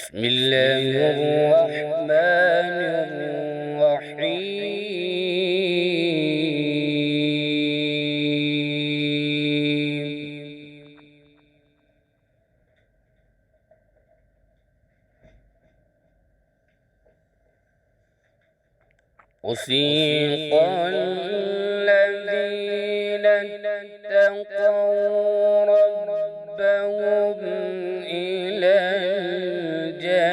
بسم الله الرحمن الرحيم. وسيق الذين اتقوا ربهم إلى الجنة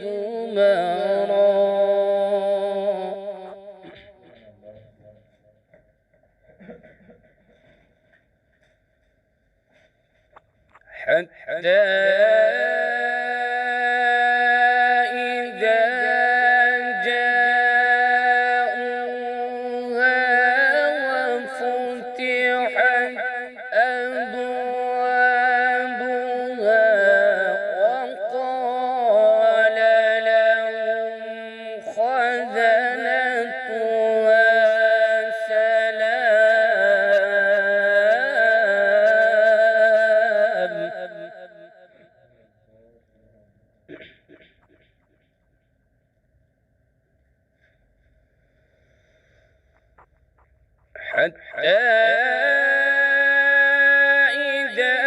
زمرا حتى إذا جاءوها وفتحت أبوابها وقال لهم خزنتها حتى إذا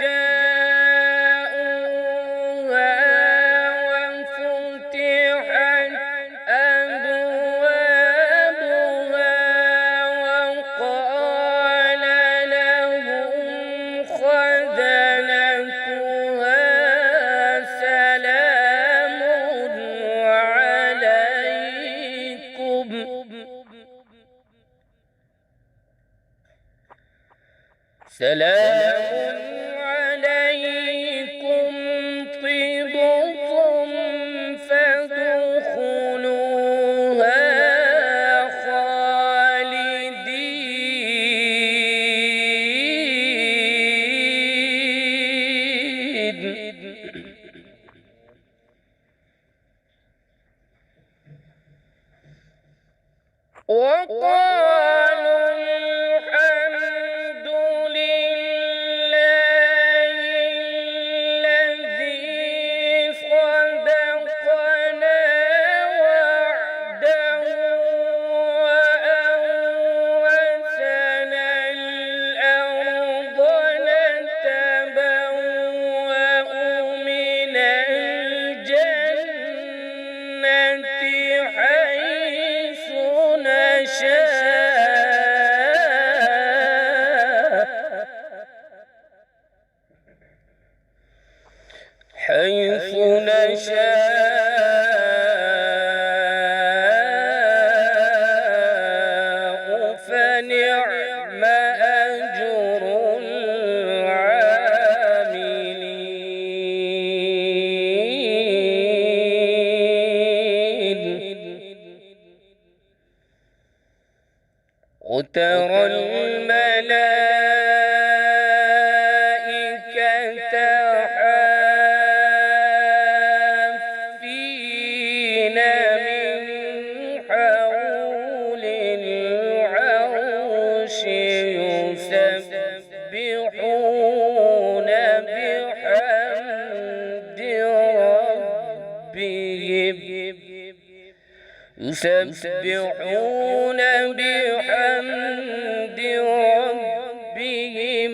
جاءوها وفتحت أبوابها وقال لهم خزنتها سلام عليكم طبتم فادخلوها خالدين. وقالوا الحمد لله الذي صدقنا وعده وأورثنا الأرض نتبوأ من الجنة حيث نشاء فنعم أجر العاملين. وترى الملائكة حافين من حول العرش يسبحون بحمد ربهم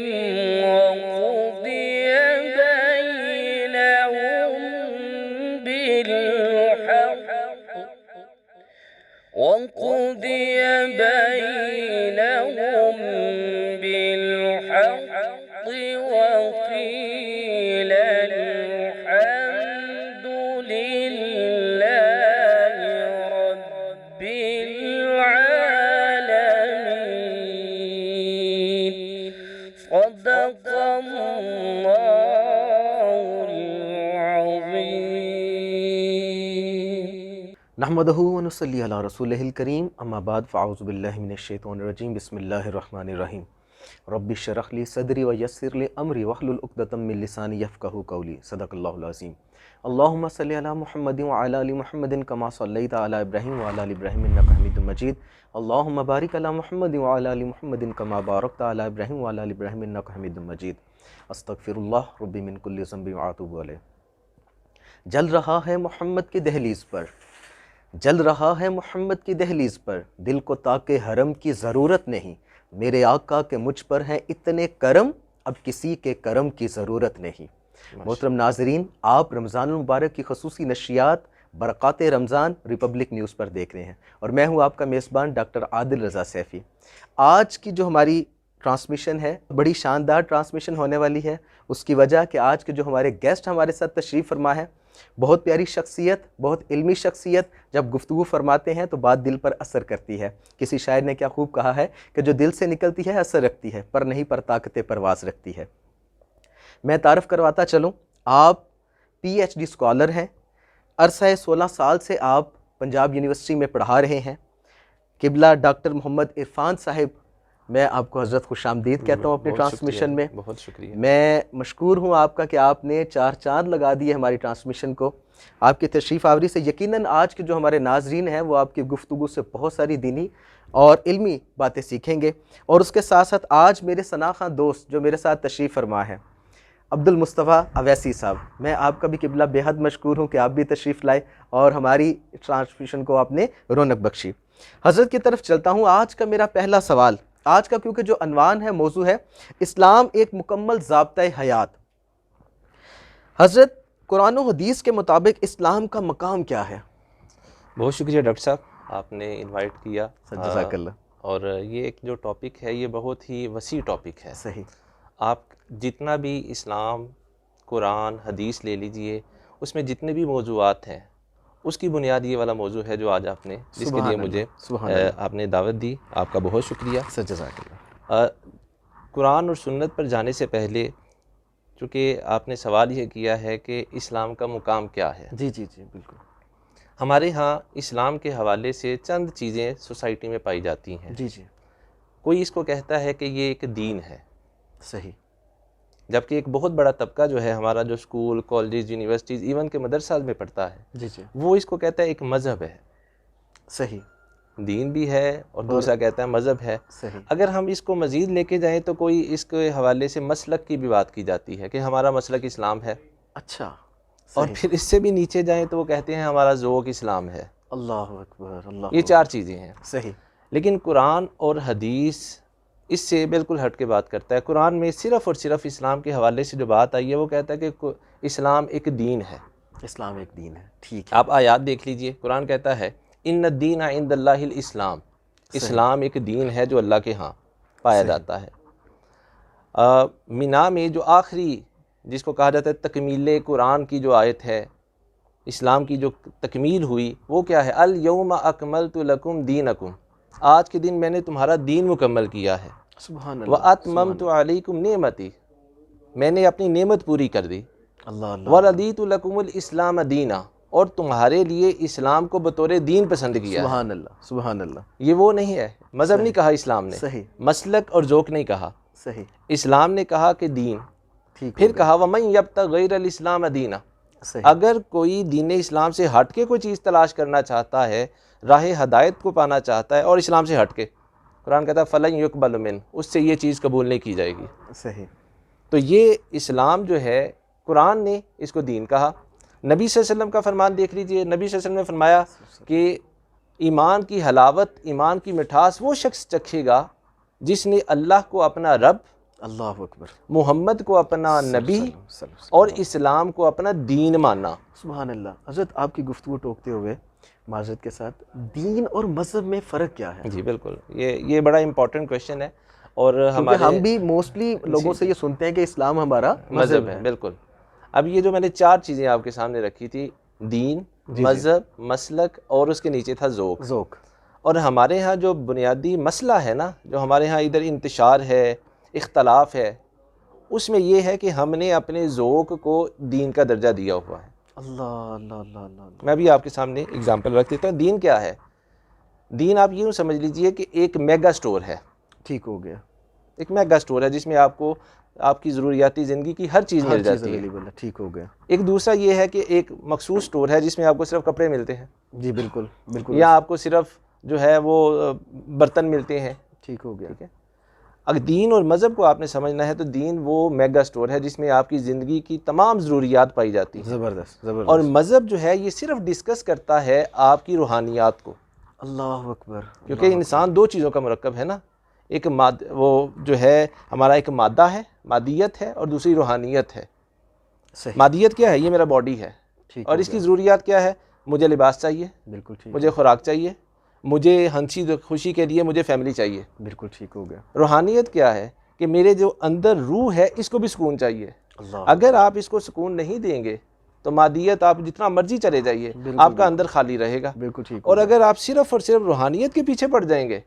وقضي بينهم بالحق وقيل الحمد لله رب العالمين. صدق الله العظيم. نحمدہ ونصلی علی رسولہ الکریم، اما بعد فاعوذ باللہ من الشیطان الرجیم، بسم اللہ الرحمن الرحیم۔ رب اشرح لی صدری ویسر لی امری واحلل عقدۃ من لسانی یفقہوا قولی، صدق اللہ العظیم۔ اللہم صلی علی محمد وعلی آل محمد کما صلیت علی ابراہیم وعلی آل ابراہیم انک حمید مجید اللہم بارک علی محمد وعلی آل محمد کما بارکت علی ابراہیم وعلی آل ابراہیم انک حمید مجید استغفر اللہ ربی من کل ذنب واتوب الیہ۔ جل رہا ہے محمد کی دہلیز پر، جل رہا ہے محمد کی دہلیز پر، دل کو تاکہ حرم کی ضرورت نہیں، میرے آقا کے مجھ پر ہیں اتنے کرم، اب کسی کے کرم کی ضرورت نہیں۔ محترم ناظرین، آپ رمضان المبارک کی خصوصی نشریات برکات رمضان ریپبلک نیوز پر دیکھ رہے ہیں، اور میں ہوں آپ کا میزبان ڈاکٹر عادل رضا سیفی۔ آج کی جو ہماری ٹرانسمیشن ہے بڑی شاندار ٹرانسمیشن ہونے والی ہے، اس کی وجہ کہ آج کے جو ہمارے گیسٹ ہمارے ساتھ تشریف فرما ہے، بہت پیاری شخصیت، بہت علمی شخصیت، جب گفتگو فرماتے ہیں تو بات دل پر اثر کرتی ہے۔ کسی شاعر نے کیا خوب کہا ہے کہ جو دل سے نکلتی ہے اثر رکھتی ہے، پر نہیں پر طاقت پرواز رکھتی ہے۔ میں تعارف کرواتا چلوں، آپ پی ایچ ڈی اسکالر ہیں، عرصہ 16 سال سے آپ پنجاب یونیورسٹی میں پڑھا رہے ہیں۔ قبلہ ڈاکٹر محمد عرفان صاحب، میں آپ کو حضرت خوش آمدید کہتا ہوں اپنی ٹرانسمیشن میں۔ بہت شکریہ۔ میں مشکور ہوں آپ کا کہ آپ نے 4 چاند لگا دیے ہماری ٹرانسمیشن کو۔ آپ کی تشریف آوری سے یقیناً آج کے جو ہمارے ناظرین ہیں وہ آپ کی گفتگو سے بہت ساری دینی اور علمی باتیں سیکھیں گے، اور اس کے ساتھ ساتھ آج میرے ثناخواں دوست جو میرے ساتھ تشریف فرما ہے عبد المصطفیٰ اویسی صاحب، میں آپ کا بھی قبلہ بے حد مشکور ہوں کہ آپ بھی تشریف لائے اور ہماری ٹرانسمیشن کو آپ نے رونق بخشی۔ حضرت کی طرف چلتا ہوں۔ آج کا میرا پہلا سوال، آج کا کیونکہ جو عنوان ہے، موضوع ہے اسلام ایک مکمل ضابطۂ حیات۔ حضرت، قرآن و حدیث کے مطابق اسلام کا مقام کیا ہے؟ بہت شکریہ ڈاکٹر صاحب، آپ نے انوائٹ کیا۔ جزاک اللہ۔ اور یہ ایک جو ٹاپک ہے یہ بہت ہی وسیع ٹاپک ہے۔ صحیح۔ آپ جتنا بھی اسلام، قرآن، حدیث لے لیجئے، اس میں جتنے بھی موضوعات ہیں، اس کی بنیاد یہ والا موضوع ہے جو آج آپ نے، جس کے لیے مجھے آپ نے دعوت دی، آپ کا بہت شکریہ۔ جزاک اللہ۔ قرآن اور سنت پر جانے سے پہلے، چونکہ آپ نے سوال یہ کیا ہے کہ اسلام کا مقام کیا ہے، جی جی جی بالکل۔ ہمارے ہاں اسلام کے حوالے سے چند چیزیں سوسائٹی میں پائی جاتی ہیں۔ جی جی کوئی اس کو کہتا ہے کہ یہ ایک دین ہے، صحیح۔ جبکہ ایک بہت بڑا طبقہ جو ہے ہمارا، جو اسکول، کالجز، یونیورسٹیز، ایون کہ مدرسہ میں پڑھتا ہے، جی جی وہ اس کو کہتا ہے ایک مذہب ہے۔ صحیح۔ دین بھی ہے اور دوسرا کہتا ہے مذہب ہے۔ صحیح۔ اگر ہم اس کو مزید لے کے جائیں تو کوئی اس کے حوالے سے مسلک کی بھی بات کی جاتی ہے کہ ہمارا مسلک اسلام ہے، اچھا۔ اور پھر اس سے بھی نیچے جائیں تو وہ کہتے ہیں ہمارا ذوق اسلام ہے۔ اللہ اکبر، اللہ۔ یہ 4 چیزیں ہیں۔ صحیح۔ لیکن قرآن اور حدیث اس سے بالکل ہٹ کے بات کرتا ہے۔ قرآن میں صرف اور صرف اسلام کے حوالے سے جو بات آئی ہے وہ کہتا ہے کہ اسلام ایک دین ہے۔ اسلام ایک دین ہے، ٹھیک ہے۔ آپ آیات دیکھ لیجئے، قرآن کہتا ہے ان الدین عند اللہ الاسلام، اسلام ایک دین ہے جو اللہ کے ہاں پایا جاتا ہے۔ مینا میں جو آخری، جس کو کہا جاتا ہے تکمیل قرآن کی جو آیت ہے، اسلام کی جو تکمیل ہوئی، وہ کیا ہے؟ الیوم اکملت لکم دینکم، آج کے دن میں نے تمہارا دین مکمل کیا ہے۔ سبحان اللہ۔ واتممت علیکم نعمتی، میں نے اپنی نعمت پوری کر دی۔ اللہ اللہ۔ ورضیت لکم الاسلام دینا، اور تمہارے لیے اسلام کو بطور دین پسند کیا ہے۔ سبحان اللہ، سبحان اللہ۔ یہ وہ نہیں ہے، مذہب نہیں کہا اسلام نے، صحیح۔ مسلک اور ذوق نہیں کہا، صحیح۔ اسلام نے کہا کہ دین۔ ٹھیک۔ پھر کہا وَمَن يَبْتَغِ غَيْرَ الْإِسْلَامَ دِينًا، صحیح۔ اگر کوئی دین اسلام سے ہٹ کے کوئی چیز تلاش کرنا چاہتا ہے، راہ ہدایت کو پانا چاہتا ہے اور اسلام سے ہٹ کے، قرآن کہتا ہے فَلَن يُقْبَلَ مِنْهُ، اس سے یہ چیز قبول نہیں کی جائے گی۔ صحیح۔ تو یہ اسلام جو ہے، قرآن نے اس کو دین کہا۔ نبی صلی اللہ علیہ وسلم کا فرمان دیکھ لیجئے، نبی صلی اللہ علیہ وسلم نے فرمایا کہ ایمان کی حلاوت، ایمان کی مٹھاس وہ شخص چکھے گا جس نے اللہ کو اپنا رب، اللہ اکبر، محمد کو اپنا نبی اور اسلام کو اپنا دین مانا۔ سبحان اللہ۔ حضرت، آپ کی گفتگو ٹوکتے ہوئے معذرت کے ساتھ، دین اور مذہب میں فرق کیا ہے؟ جی بالکل، یہ بڑا امپورٹنٹ کویشچن ہے، اور کیونکہ ہم بھی موسٹلی لوگوں سے یہ سنتے ہیں کہ اسلام ہمارا مذہب ہے۔ بالکل۔ اب یہ جو میں نے 4 چیزیں آپ کے سامنے رکھی تھی، دین، مذہب، مسلک، اور اس کے نیچے تھا ذوق۔ ذوق۔ اور ہمارے ہاں جو بنیادی مسئلہ ہے نا، جو ہمارے ہاں ادھر انتشار ہے، اختلاف ہے، اس میں یہ ہے کہ ہم نے اپنے ذوق کو دین کا درجہ دیا ہوا ہے۔ اللہ اللہ اللہ اللہ۔ میں بھی آپ کے سامنے اگزامپل رکھ دیتا ہوں۔ دین کیا ہے؟ دین آپ یوں سمجھ لیجئے کہ ایک میگا سٹور ہے۔ ٹھیک ہو گیا۔ ایک میگا اسٹور ہے جس میں آپ کو آپ کی ضروریاتی زندگی کی ہر چیز مل جاتی ہے. اویلیبل ہے. ٹھیک ہو گیا. ایک دوسرا یہ ہے کہ ایک مخصوص اسٹور ہے جس میں آپ کو صرف کپڑے ملتے ہیں. جی بالکل بالکل. یا آپ کو صرف جو ہے وہ برتن ملتے ہیں. ٹھیک ہو گیا. ٹھیک ہے. اگر دین اور مذہب کو آپ نے سمجھنا ہے تو دین وہ میگا اسٹور ہے جس میں آپ کی زندگی کی تمام ضروریات پائی جاتی ہیں. زبردست زبردست. اور مذہب جو ہے یہ صرف ڈسکس کرتا ہے آپ کی روحانیات کو. اللہ اکبر. کیونکہ انسان دو چیزوں کا مرکب ہے نا. ایک وہ جو ہے ہمارا ایک مادہ ہے، مادیت ہے، اور دوسری روحانیت ہے. صحیح. مادیت کیا ہے؟ یہ میرا باڈی ہے. ٹھیک اور ہو اس کی گیا. ضروریات کیا ہے؟ مجھے لباس چاہیے، بالکل ٹھیک. مجھے خوراک چاہیے، مجھے ہنسی خوشی کے لیے مجھے فیملی چاہیے. بالکل ٹھیک ہو گیا. روحانیت کیا ہے؟ کہ میرے جو اندر روح ہے اس کو بھی سکون چاہیے. اللہ. اگر آپ اس کو سکون نہیں دیں گے تو مادیت آپ جتنا مرضی چلے جائیے آپ کا اندر خالی رہے گا. بالکل ٹھیک. اور اگر آپ صرف اور صرف روحانیت کے پیچھے پڑ جائیں گے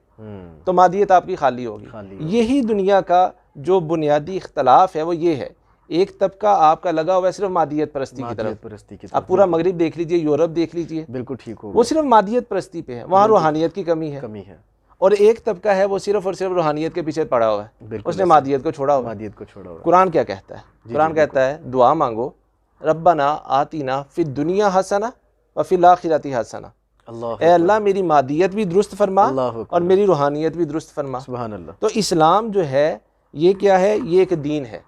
تو مادیت آپ کی خالی ہوگی. یہی دنیا کا جو بنیادی اختلاف ہے وہ یہ ہے. ایک طبقہ آپ کا لگا ہوا ہے صرف مادیت پرستی کی طرف. آپ پورا مغرب دیکھ لیجئے، یورپ دیکھ لیجئے، بالکل ٹھیک ہو گیا. وہ صرف مادیت پرستی پہ ہے، وہاں روحانیت کی کمی ہے. کمی ہے. اور ایک طبقہ ہے وہ صرف اور صرف روحانیت کے پیچھے پڑا ہوا ہے، اس نے مادیت کو چھوڑا ہوا ہے. مادیت کو چھوڑا ہوا. قرآن کیا کہتا ہے؟ قرآن کہتا ہے دعا مانگو، ربنا آتینا فی الدنیا حسنہ وفی الاخرۃ حسنہ. اللہ. اے اللہ میری مادیت بھی درست فرما اللہ اور میری روحانیت بھی درست فرما. سبحان اللہ. تو اسلام جو ہے یہ کیا ہے؟ یہ ایک دین ہے.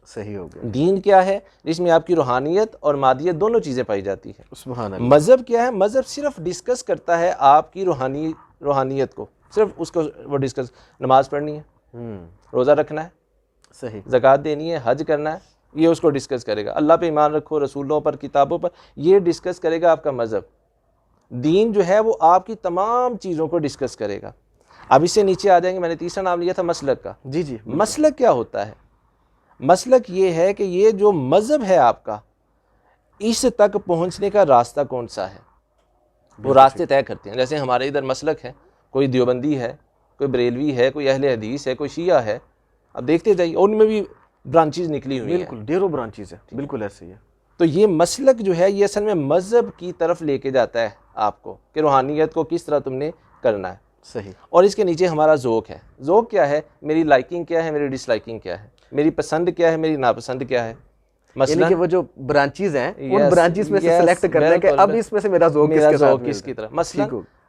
صحیح ہو گیا. دین کیا ہے؟ جس میں آپ کی روحانیت اور مادیت دونوں چیزیں پائی جاتی ہیں. سبحان اللہ. مذہب کیا ہے؟ مذہب صرف ڈسکس کرتا ہے آپ کی روحانیت کو، صرف اس کو وہ ڈسکس. نماز پڑھنی ہے، روزہ رکھنا ہے، صحیح. زکوٰۃ دینی ہے، حج کرنا ہے، یہ اس کو ڈسکس کرے گا. اللہ پہ ایمان رکھو، رسولوں پر، کتابوں پر، یہ ڈسکس کرے گا آپ کا مذہب. دین جو ہے وہ آپ کی تمام چیزوں کو ڈسکس کرے گا. اب اس سے نیچے آ جائیں گے. میں نے تیسرا نام لیا تھا مسلک کا. جی جی. مسلک کیا ہوتا ہے؟ مسلک یہ ہے کہ یہ جو مذہب ہے آپ کا، اس تک پہنچنے کا راستہ کون سا ہے، وہ راستے طے کرتے ہیں. جیسے ہمارے ادھر مسلک ہے، کوئی دیوبندی ہے، کوئی بریلوی ہے، کوئی اہل حدیث ہے، کوئی شیعہ ہے. اب دیکھتے جائیے ان میں بھی برانچیز نکلی ہوئی ہیں. بالکل ڈیرو برانچیز ہے. بالکل ایسے ہی ہے. تو یہ مسلک جو ہے یہ اصل میں مذہب کی طرف لے کے جاتا ہے آپ کو کہ روحانیت کو کس طرح تم نے کرنا ہے. صحیح. اور اس کے نیچے ہمارا ذوق ہے. ذوق کیا ہے؟ میری لائکنگ کیا ہے، میری ڈس لائکنگ کیا ہے، میری پسند کیا ہے، میری ناپسند کیا ہے. یعنی کہ وہ جو برانچیز ہیں ان برانچیز میں سے سلیکٹ کرنا ہے کہ اب اس میں سے میرا ذوق کس کی طرف. مثلا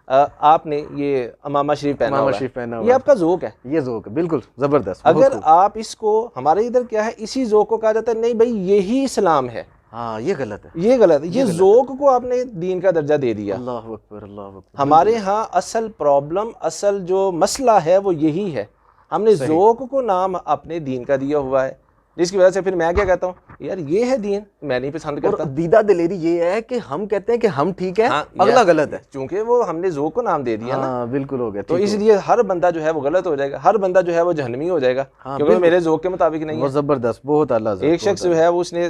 آپ نے یہ امامہ شریف پہنا ہوا ہے، یہ آپ کا ذوق ہے. یہ ذوق ہے. بالکل زبردست. اگر آپ اس کو، ہمارے ادھر کیا ہے، اسی ذوق کو کہا جاتا ہے نہیں بھائی یہی اسلام ہے. ہاں یہ غلط ہے. یہ غلط ہے. یہ ذوق کو آپ نے دین کا درجہ دے دیا. اللہ اکبر. اللہ اکبر. ہمارے ہاں اصل پرابلم، اصل جو مسئلہ ہے وہ یہی ہے. ہم نے ذوق کو نام اپنے دین کا دیا ہوا ہے، جس کی وجہ سے پھر میں کیا کہتا ہوں، یار یہ ہے دین، میں نہیں پسند کرتا. اور دیدہ دلیری یہ ہے کہ ہم کہتے ہیں کہ ہم ٹھیک ہے، اگلا غلط ہے. چونکہ وہ ہم نے ذوق کو نام دے دیا نا. بالکل ہو گیا. تو اس لیے ہر بندہ جو ہے وہ غلط ہو جائے گا، ہر بندہ جو ہے وہ جہنمی ہو جائے گا، کیونکہ میرے ذوق کے مطابق نہیں ہے. زبردست. بہت اعلیٰ. ایک شخص جو ہے اس نے،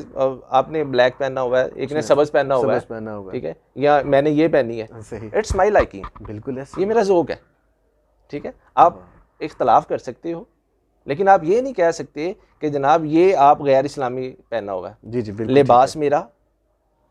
آپ نے بلیک پہنا ہوا ہے، ایک نے سبز پہنا ہوا ہے، ٹھیک ہے، یا میں نے یہ پہنی ہے. It's my liking. بالکل یہ میرا ذوق ہے. ٹھیک ہے. آپ اختلاف کر سکتے ہو لیکن آپ یہ نہیں کہہ سکتے کہ جناب یہ آپ غیر اسلامی پہنا ہوا ہے. جی جی بالکل. لباس میرا،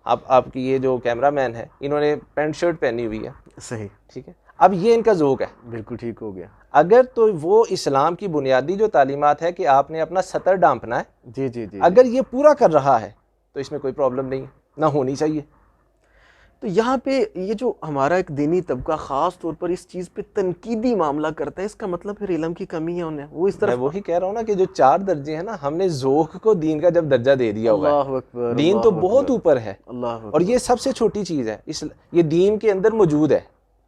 آپ کی یہ جو کیمرہ مین ہے انہوں نے پینٹ شرٹ پہنی ہوئی ہے. صحیح. ٹھیک ہے. اب یہ ان کا ذوق ہے. بالکل ٹھیک ہو گیا. اگر تو وہ اسلام کی بنیادی جو تعلیمات ہے کہ آپ نے اپنا سطر ڈھانپنا ہے، جی جی جی، اگر یہ پورا کر رہا ہے تو اس میں کوئی پرابلم نہیں ہے، نہ ہونی چاہیے. تو یہاں پہ یہ جو ہمارا ایک دینی طبقہ خاص طور پر اس چیز پہ تنقیدی معاملہ کرتا ہے، اس کا مطلب پھر علم کی کمی ہے انہیں. وہ اس طرح، میں وہی کہہ رہا ہوں نا کہ جو 4 درجے ہیں نا، ہم نے ذوق کو دین کا جب درجہ دے دیا ہوا ہے. اللہ اکبر. دین تو بہت اوپر ہے. اللہ اکبر. اور یہ سب سے چھوٹی چیز ہے، یہ دین کے اندر موجود ہے.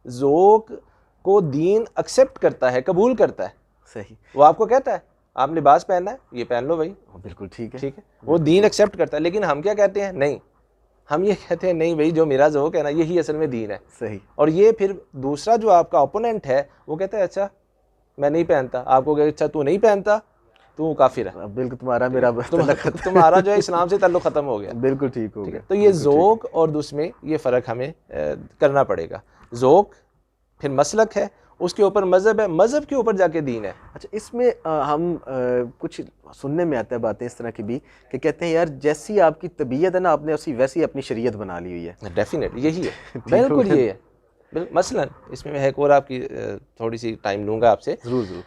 ذوق کو دین ایکسیپٹ کرتا ہے، قبول کرتا ہے. صحیح. وہ آپ کو کہتا ہے آپ لباس پہننا ہے، یہ پہن لو بھائی. بالکل ٹھیک ہے. ٹھیک ہے. وہ دین ایکسیپٹ کرتا ہے. لیکن ہم کیا کہتے ہیں؟ نہیں، ہم یہ کہتے ہیں نہیں بھائی جو میرا ذوق ہے نا یہی اصل میں دین ہے. صحیح. اور یہ پھر دوسرا جو آپ کا اپوننٹ ہے وہ کہتا ہے اچھا میں نہیں پہنتا. آپ کو کہ اچھا تو نہیں پہنتا تو کافر ہے. بالکل. تمہارا میرا تمہارا جو ہے اسلام سے تعلق ختم ہو گیا. بالکل ٹھیک ہو گیا. تو یہ ذوق اور اس میں یہ فرق ہمیں کرنا پڑے گا. ذوق، پھر مسلک ہے، اس کے اوپر مذہب ہے، مذہب کے اوپر جا کے دین ہے. اچھا اس میں ہم کچھ سننے میں آتا ہے باتیں اس طرح کی بھی کہ کہتے ہیں یار جیسی آپ کی طبیعت ہے نا، آپ نے اسی ویسی اپنی شریعت بنا لی ہوئی ہے. ڈیفینیٹلی یہی ہے. بالکل یہ ہے. مثلا اس میں ایک اور آپ کی تھوڑی سی ٹائم لوں گا آپ سے. ضرور ضرور.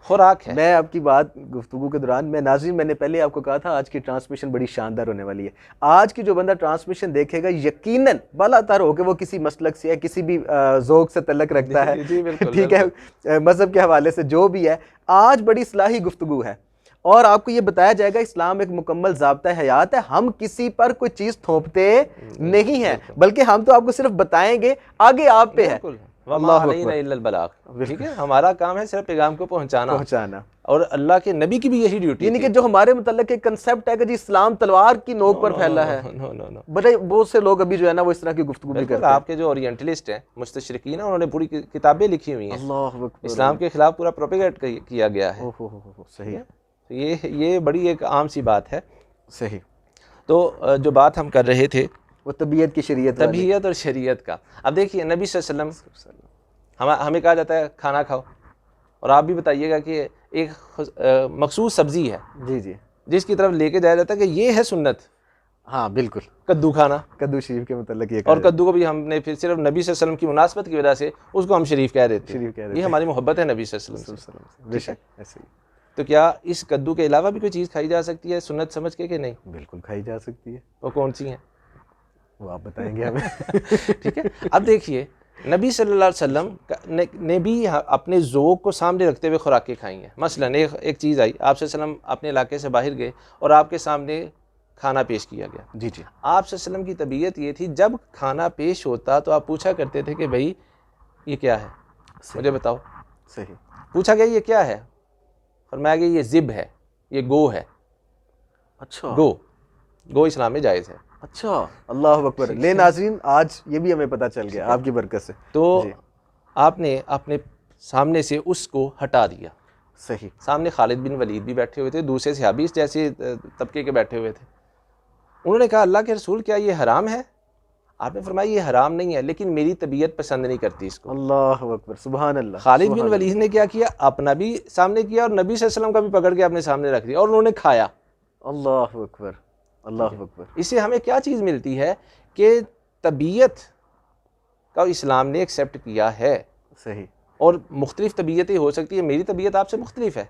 خوراک ہے. میں آپ کی بات گفتگو کے دوران ناظرین میں نے پہلے آپ کو کہا تھا آج کی ٹرانسمیشن بڑی شاندار ہونے والی ہے. آج کی جو بندہ ٹرانسمیشن دیکھے گا یقیناً بالا تر ہو کہ وہ کسی مسلک سے ہے, کسی بھی ذوق سے تعلق رکھتا ہے, ٹھیک ہے, مذہب کے حوالے سے جو بھی ہے. آج بڑی اصلاحی گفتگو ہے اور آپ کو یہ بتایا جائے گا اسلام ایک مکمل ضابطہ حیات ہے. ہم کسی پر کوئی چیز تھوپتے نہیں ہیں بلکہ ہم تو آپ کو صرف بتائیں گے, آگے آپ پہ ہے. وَمَا عَلَيْنَا إِلَّا الْبَلَاغُ, ٹھیک ہے, ہمارا کام ہے صرف پیغام کو پہنچانا, اور اللہ کے نبی کی بھی یہی ڈیوٹی یعنی کہ جو ہمارے متعلق ایک کنسیپٹ ہے کہ جی اسلام تلوار کی نوک پر پھیلا ہے, بڑے بہت سے لوگ ابھی جو ہے نا وہ اس طرح کی گفتگو بھی کرتے ہیں. آپ کے جو اورینٹلسٹ ہیں, مستشرقین ہیں, انہوں نے پوری کتابیں لکھی ہوئی ہیں, اللہ اکبر, اسلام کے خلاف پورا پروپیگیٹ کیا گیا ہے. صحیح, یہ بڑی ایک عام سی بات ہے. صحیح. تو جو بات ہم کر رہے تھے وہ طبیعت کی شریعت, طبیعت اور شریعت کا. اب دیکھیے نبی صلی اللہ علیہ وسلم, ہمیں کہا جاتا ہے کھانا کھاؤ, اور آپ بھی بتائیے گا کہ ایک مخصوص سبزی ہے جی جی جس کی طرف لے کے جایا جاتا ہے کہ یہ ہے سنت. ہاں بالکل, کدو کھانا, کدو شریف کے متعلق یہ اور کدو کو بھی ہم نے پھر صرف نبی صلی اللہ علیہ وسلم کی مناسبت کی وجہ سے اس کو ہم شریف کہہ دیتے ہیں. یہ ہماری محبت ہے نبی صلی اللہ علیہ وسلم سے. بے شک ایسے ہی. تو کیا اس کدو کے علاوہ بھی کوئی چیز کھائی جا سکتی ہے سنت سمجھ کے کہ نہیں؟ بالکل کھائی جا سکتی ہے. وہ کون سی ہیں وہ آپ بتائیں گے ہمیں. ٹھیک ہے. اب دیکھیے نبی صلی اللہ علیہ وسلم نے بھی اپنے ذوق کو سامنے رکھتے ہوئے خوراکیں کھائی ہیں. مثلا ایک چیز آئی, آپ صلی اللہ علیہ وسلم اپنے علاقے سے باہر گئے اور آپ کے سامنے کھانا پیش کیا گیا. جی جی. آپ صلی اللہ علیہ وسلم کی طبیعت یہ تھی جب کھانا پیش ہوتا تو آپ پوچھا کرتے تھے کہ بھائی یہ کیا ہے, مجھے بتاؤ. صحیح. پوچھا گیا یہ کیا ہے, فرمایا گیا یہ ذب ہے, یہ گو ہے. اچھا, گو اسلام میں جائز ہے. اچھا, اللہ اکبر. لے ناظرین آج یہ بھی ہمیں پتہ چل گیا آپ کی برکت سے. تو آپ نے اپنے سامنے سے اس کو ہٹا دیا. صحیح. سامنے خالد بن ولید بھی بیٹھے ہوئے تھے, دوسرے صحابی جیسے طبقے کے بیٹھے ہوئے تھے. انہوں نے کہا اللہ کے رسول کیا یہ حرام ہے؟ آپ نے فرمایا یہ حرام نہیں ہے لیکن میری طبیعت پسند نہیں کرتی اس کو. اللہ اکبر, سبحان اللہ. خالد بن ولید نے کیا کیا, اپنا بھی سامنے کیا اور نبی صلی اللہ علیہ وسلم کا بھی پکڑ کے اپنے سامنے رکھ دیا اور انہوں نے کھایا. اللہ اکبر, اللہ اکبر. اس سے ہمیں کیا چیز ملتی ہے کہ طبیعت کا اسلام نے ایکسیپٹ کیا ہے. صحیح. اور مختلف طبیعتیں ہو سکتی ہے. میری طبیعت آپ سے مختلف ہے,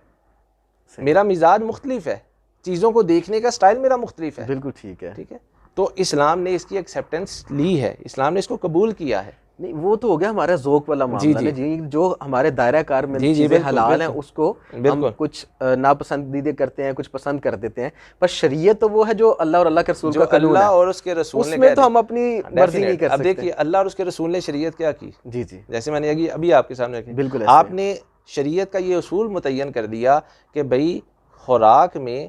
میرا مزاج مختلف ہے, چیزوں کو دیکھنے کا سٹائل میرا مختلف ہے. بالکل ٹھیک ہے. ٹھیک ہے. تو اسلام نے اس کی ایکسیپٹنس لی ہے, اسلام نے اس کو قبول کیا ہے. نہیں وہ تو ہو گیا ہمارا ذوق والا معاملہ. جی جو ہمارے دائرہ کار میں چیزیں حلال ہیں اس کو ہم کچھ ناپسندیدہ کرتے ہیں, کچھ پسند کر دیتے ہیں, پر شریعت تو وہ ہے جو اللہ اور اللہ کے رسول کا قانون ہے, اللہ اور اس کے رسول نے, اس میں تو ہم اپنی مرضی نہیں کر سکتے. اب دیکھیے اللہ اور اس کے رسول نے شریعت کیا کی. جی جی. جیسے میں نے ابھی آپ کے سامنے رکھی, بالکل آپ نے شریعت کا یہ اصول متعین کر دیا کہ بھئی خوراک میں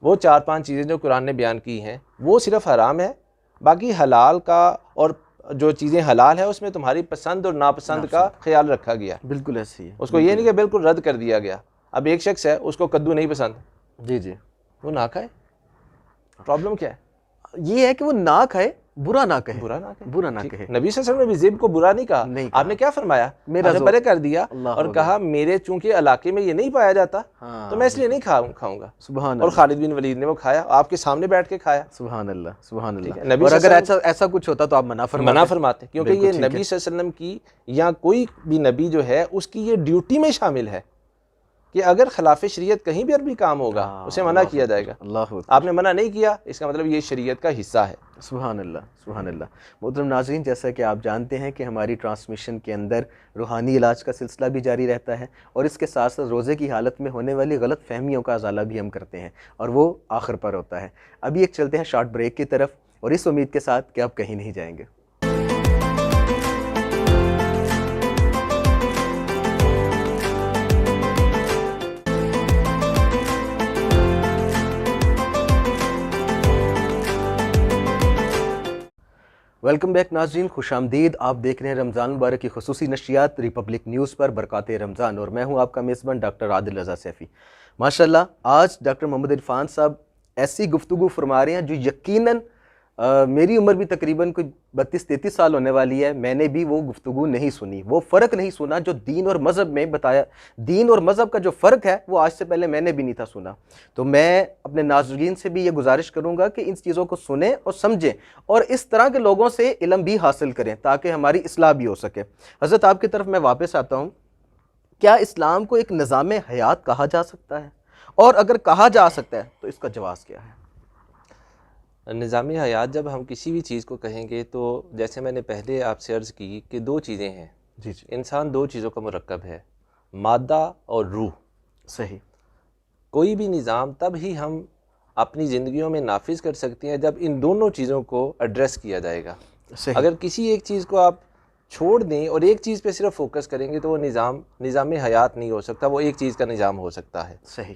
وہ 4-5 چیزیں جو قرآن نے بیان کی ہیں وہ صرف حرام ہے, باقی حلال کا اور جو چیزیں حلال ہیں اس میں تمہاری پسند اور ناپسند کا خیال رکھا گیا. بالکل ایسی ہے. اس کو یہ نہیں کہ بالکل رد کر دیا گیا. اب ایک شخص ہے اس کو کدو نہیں پسند, جی جی, وہ نہ کھائے. پرابلم کیا ہے؟ یہ ہے کہ وہ نہ کھائے, برا نہ کہے. برا نہ کہے. برا نہ کہے. نبی صلی اللہ علیہ وسلم نے بھی ذب کو برا نہیں کہا. آپ نے کیا فرمایا, میرا پرے کر دیا اور کہا میرے چونکہ علاقے میں یہ نہیں پایا جاتا تو میں اس لیے نہیں کھاؤں گا. سبحان اللہ. اور خالد بن ولید نے وہ کھایا, آپ کے سامنے بیٹھ کے کھایا. سبحان اللہ, سبحان اللہ. اور اگر ایسا کچھ ہوتا تو آپ منع فرماتے, کیونکہ یہ نبی صلی اللہ علیہ وسلم کی یا کوئی بھی نبی جو ہے اس کی یہ ڈیوٹی میں شامل ہے کہ اگر خلاف شریعت کہیں بھی عربی کام ہوگا اسے منع کیا جائے گا. آپ نے منع نہیں کیا, اس کا مطلب یہ شریعت کا حصہ ہے. سبحان اللہ, سبحان اللہ. محترم ناظرین, جیسا کہ آپ جانتے ہیں کہ ہماری ٹرانسمیشن کے اندر روحانی علاج کا سلسلہ بھی جاری رہتا ہے اور اس کے ساتھ ساتھ روزے کی حالت میں ہونے والی غلط فہمیوں کا ازالہ بھی ہم کرتے ہیں اور وہ آخر پر ہوتا ہے. ابھی ایک چلتے ہیں شارٹ بریک کی طرف اور اس امید کے ساتھ کہ آپ کہیں نہیں جائیں گے. ویلکم بیک ناظرین, خوش آمدید. آپ دیکھ رہے ہیں رمضان مبارک کی خصوصی نشریات ریپبلک نیوز پر برکات رمضان, اور میں ہوں آپ کا میزبان ڈاکٹر عادل رضا سیفی. ماشاءاللہ آج ڈاکٹر محمد عرفان صاحب ایسی گفتگو فرما رہے ہیں جو یقیناً میری عمر بھی تقریباً کوئی 32-33 سال ہونے والی ہے, میں نے بھی وہ گفتگو نہیں سنی, وہ فرق نہیں سنا جو دین اور مذہب میں بتایا. دین اور مذہب کا جو فرق ہے وہ آج سے پہلے میں نے بھی نہیں تھا سنا. تو میں اپنے ناظرین سے بھی یہ گزارش کروں گا کہ ان چیزوں کو سنیں اور سمجھیں اور اس طرح کے لوگوں سے علم بھی حاصل کریں تاکہ ہماری اصلاح بھی ہو سکے. حضرت آپ کی طرف میں واپس آتا ہوں کیا اسلام کو ایک نظام حیات کہا جا سکتا ہے؟ اور اگر کہا جا سکتا ہے تو اس کا جواز کیا ہے؟ نظام حیات جب ہم کسی بھی چیز کو کہیں گے تو جیسے میں نے پہلے آپ سے عرض کی کہ دو چیزیں ہیں. جی جی انسان دو چیزوں کا مرکب ہے، مادہ اور روح. صحیح. کوئی بھی نظام تب ہی ہم اپنی زندگیوں میں نافذ کر سکتے ہیں جب ان دونوں چیزوں کو ایڈریس کیا جائے گا. صحیح. اگر کسی ایک چیز کو آپ چھوڑ دیں اور ایک چیز پہ صرف فوکس کریں گے تو وہ نظام حیات نہیں ہو سکتا، وہ ایک چیز کا نظام ہو سکتا ہے. صحیح.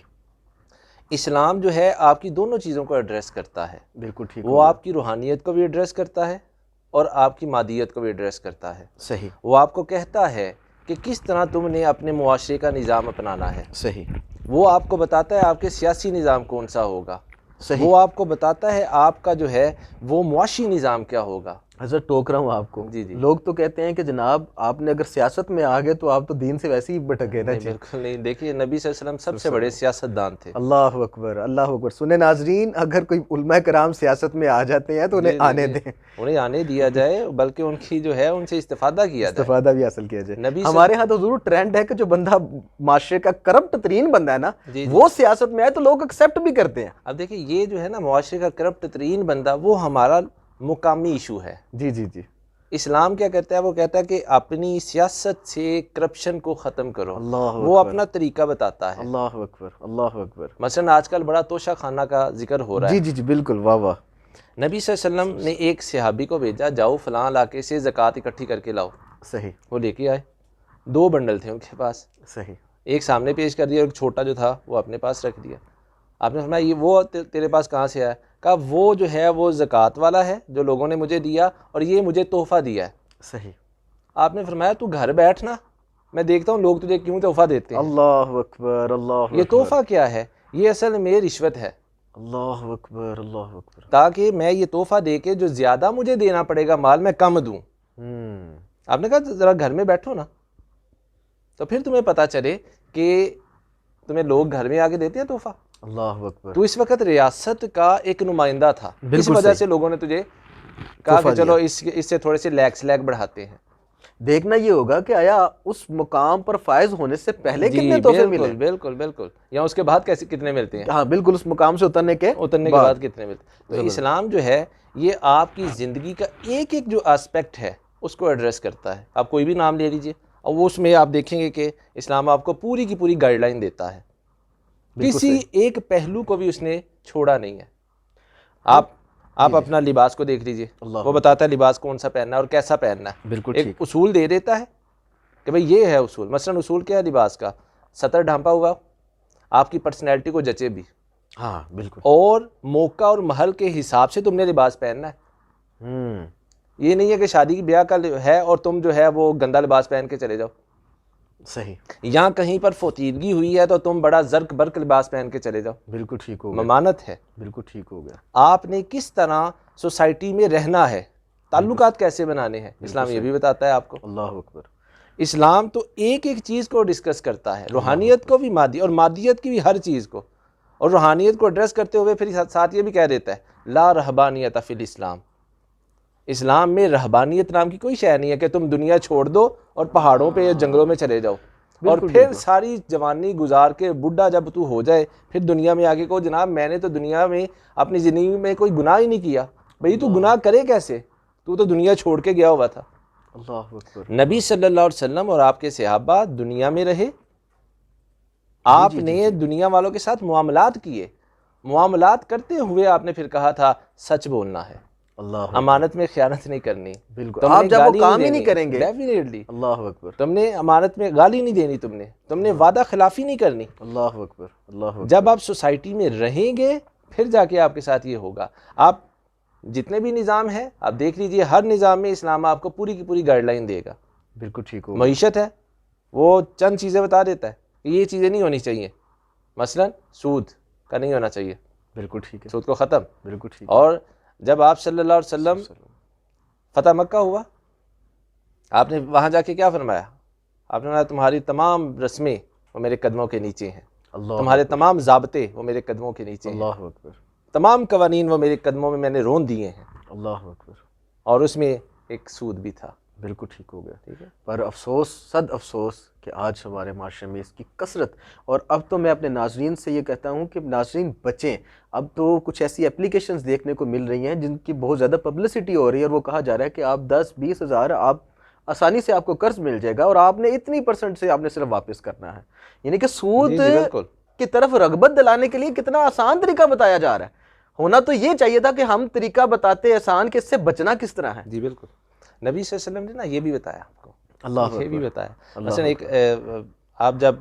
اسلام جو ہے آپ کی دونوں چیزوں کو ایڈریس کرتا ہے. بالکل ٹھیک. وہ آپ کی روحانیت کو بھی ایڈریس کرتا ہے اور آپ کی مادیت کو بھی ایڈریس کرتا ہے. صحیح. وہ آپ کو کہتا ہے کہ کس طرح تم نے اپنے معاشرے کا نظام اپنانا ہے. صحیح. وہ آپ کو بتاتا ہے آپ کے سیاسی نظام کون سا ہوگا. صحیح. وہ آپ کو بتاتا ہے آپ کا جو ہے وہ معاشی نظام کیا ہوگا. حضرت ٹوک رہا ہوں آپ کو. جی جی. لوگ تو کہتے ہیں کہ جناب آپ نے اگر سیاست میں آ گئے تو آپ تو دین سے ویسے ہی بھٹک گئے نا. نہیں بالکل نہیں. دیکھیے نبی صلی اللہ علیہ وسلم سب سے بڑے سیاست دان تھے. اللہ اکبر اللہ اکبر. سنیں ناظرین، اگر کوئی علماء کرام سیاست میں آ جاتے ہیں تو انہیں آنے دیں، انہیں آنے دیا جائے، بلکہ ان کی جو ہے ان سے استفادہ کیا جائے، استفادہ بھی حاصل کیا جائے. نبی ہمارے ہاں تو ضرور ٹرینڈ ہے کہ جو بندہ معاشرے کا کرپٹ ترین بندہ ہے نا وہ سیاست میں آئے تو لوگ ایکسیپٹ بھی کرتے ہیں. اب دیکھیں یہ جو ہے نا معاشرے کا کرپٹ ترین بندہ وہ ہمارا مقامی ایشو ہے. جی جی جی. اسلام کیا کہتا ہے؟ وہ کہتا ہے کہ اپنی سیاست سے کرپشن کو ختم کرو. اللہ وہ اپنا طریقہ بتاتا ہے. اللہ اکبر اللہ اکبر. مثلا آج کل بڑا توشہ خانہ کا ذکر ہو رہا ہے. جی جی جی بالکل. واہ واہ. نبی صلی اللہ علیہ وسلم نے ایک صحابی کو بھیجا، جاؤ فلاں علاقے سے زکوٰۃ اکٹھی کر کے لاؤ. صحیح. وہ لے کے آئے. 2 بنڈل تھے ان کے پاس. صحیح. ایک سامنے پیش کر دیا اور ایک چھوٹا جو تھا وہ اپنے پاس رکھ دیا. آپ نے فرمایا یہ وہ تیرے پاس کہاں سے آیا؟ کہا وہ جو ہے وہ زکوٰۃ والا ہے جو لوگوں نے مجھے دیا اور یہ مجھے تحفہ دیا ہے. صحیح. آپ نے فرمایا تو گھر بیٹھنا، میں دیکھتا ہوں لوگ تجھے کیوں تحفہ دیتے ہیں. اللہ اکبر اللہ اکبر. یہ تحفہ کیا ہے؟ یہ اصل میں رشوت ہے. اللہ اکبر اللہ اکبر. تاکہ میں یہ تحفہ دے کے جو زیادہ مجھے دینا پڑے گا مال میں کم دوں. آپ نے کہا ذرا گھر میں بیٹھو نا تو پھر تمہیں پتہ چلے کہ تمہیں لوگ گھر میں آگے دیتے ہیں تحفہ. اللہ اکبر. تو اس وقت ریاست کا ایک نمائندہ تھا، اس وجہ سے لوگوں نے تجھے کہا کہ چلو اس سے تھوڑے سے لیک بڑھاتے ہیں. دیکھنا یہ ہوگا کہ آیا اس مقام پر فائز ہونے سے پہلے کتنے تحفے ملے. بالکل بالکل. یا اس کے بعد کتنے ملتے ہیں. ہاں بالکل. اس مقام سے اترنے کے بعد کتنے ملتے ہیں. تو اسلام جو ہے یہ آپ کی زندگی کا ایک ایک جو آسپیکٹ ہے اس کو ایڈریس کرتا ہے. آپ کوئی بھی نام لے لیجئے اور وہ اس میں آپ دیکھیں گے کہ اسلام آپ کو پوری کی پوری گائیڈ لائن دیتا ہے. کسی ایک پہلو کو بھی اس نے چھوڑا نہیں ہے. آپ اپنا لباس کو دیکھ لیجئے، وہ بتاتا ہے لباس کون سا پہننا ہے اور کیسا پہننا ہے. بالکل ایک اصول دے دیتا ہے کہ بھئی یہ ہے اصول. مثلا اصول کیا ہے لباس کا؟ سطر ڈھانپا ہوا، آپ کی پرسنالٹی کو جچے بھی. ہاں بالکل. اور موقع اور محل کے حساب سے تم نے لباس پہننا ہے. یہ نہیں ہے کہ شادی بیاہ کا ہے اور تم جو ہے وہ گندا لباس پہن کے چلے جاؤ. صحیح. یہاں کہیں پر فوتیدگی ہوئی ہے تو تم بڑا زرق برق لباس پہن کے چلے جاؤ. بالکل ٹھیک ہو گیا. ممانت ہے. بالکل ٹھیک ہو گیا. آپ نے کس طرح سوسائٹی میں رہنا ہے، تعلقات کیسے بنانے ہیں، اسلام یہ بھی بتاتا ہے آپ کو. اللہ اکبر. اسلام تو ایک ایک چیز کو ڈسکس کرتا ہے، روحانیت کو بھی اور مادیت کی بھی ہر چیز کو. اور روحانیت کو ایڈریس کرتے ہوئے پھر ساتھ یہ بھی کہہ دیتا ہے لا رہبانیت فی الاسلام. اسلام میں رہبانیت نام کی کوئی شے نہیں ہے کہ تم دنیا چھوڑ دو اور پہاڑوں پہ یا جنگلوں میں چلے جاؤ اور پھر ساری جوانی گزار کے بڈھا جب تو ہو جائے پھر دنیا میں آگے کو جناب میں نے تو دنیا میں اپنی زندگی میں کوئی گناہ ہی نہیں کیا. بھئی تو گناہ کرے کیسے؟ تو دنیا چھوڑ کے گیا ہوا تھا. اللہ اکبر. نبی صلی اللہ علیہ وسلم اور آپ کے صحابہ دنیا میں رہے. آپ نے دنیا والوں کے ساتھ معاملات کیے. معاملات کرتے ہوئے آپ نے پھر کہا تھا سچ بولنا ہے، اللہ امانت میں خیانت نہیں کرنی. بالکل. آپ جب وہ کام ہی نہیں کریں گے. ڈیفینیٹلی. اللہ اکبر. تم نے امانت میں گالی نہیں دینی، تم نے وعدہ خلافی نہیں کرنی. اللہ اکبر اللہ اکبر. جب آپ سوسائٹی میں رہیں گے پھر جا کے آپ کے ساتھ یہ ہوگا. آپ جتنے بھی نظام ہیں آپ دیکھ لیجئے، ہر نظام میں اسلام آپ کو پوری کی پوری گائیڈ لائن دے گا. بالکل ٹھیک ہو. معیشت ہے وہ چند چیزیں بتا دیتا ہے کہ یہ چیزیں نہیں ہونی چاہیے. مثلا سود کا نہیں ہونا چاہیے. بالکل ٹھیک ہے. سود کو ختم. بالکل ٹھیک. اور جب آپ صلی اللہ علیہ وسلم فتح مکہ ہوا آپ نے وہاں جا کے کیا فرمایا؟ آپ نے فرمایا تمہاری تمام رسمیں وہ میرے قدموں کے نیچے ہیں. تمہارے تمام ضابطے وہ میرے قدموں کے نیچے ہیں. اللہ اکبر. تمام قوانین وہ میرے قدموں میں نے رون دیے ہیں. اللہ اکبر. اور اس میں ایک سود بھی تھا. بالکل ٹھیک ہو گیا. ٹھیک ہے. پر افسوس، صد افسوس کہ آج ہمارے معاشرے میں اس کی کثرت. اور اب تو میں اپنے ناظرین سے یہ کہتا ہوں کہ ناظرین بچیں. اب تو کچھ ایسی اپلیکیشنز دیکھنے کو مل رہی ہیں جن کی بہت زیادہ پبلسٹی ہو رہی ہے، اور وہ کہا جا رہا ہے کہ آپ 10-20 ہزار آپ آسانی سے آپ کو قرض مل جائے گا، اور آپ نے اتنی % سے آپ نے صرف واپس کرنا ہے. یعنی کہ سود جی بالکل کی طرف رغبت دلانے کے لیے کتنا آسان طریقہ بتایا جا رہا ہے. ہونا تو یہ چاہیے تھا کہ ہم طریقہ بتاتے آسان کہ اس سے بچنا کس طرح ہے. جی بالکل. نبی صلی اللہ علیہ وسلم نے نا یہ بھی بتایا آپ کو، اللہ یہ بھی اکبر. بتایا. مثلا ایک آپ جب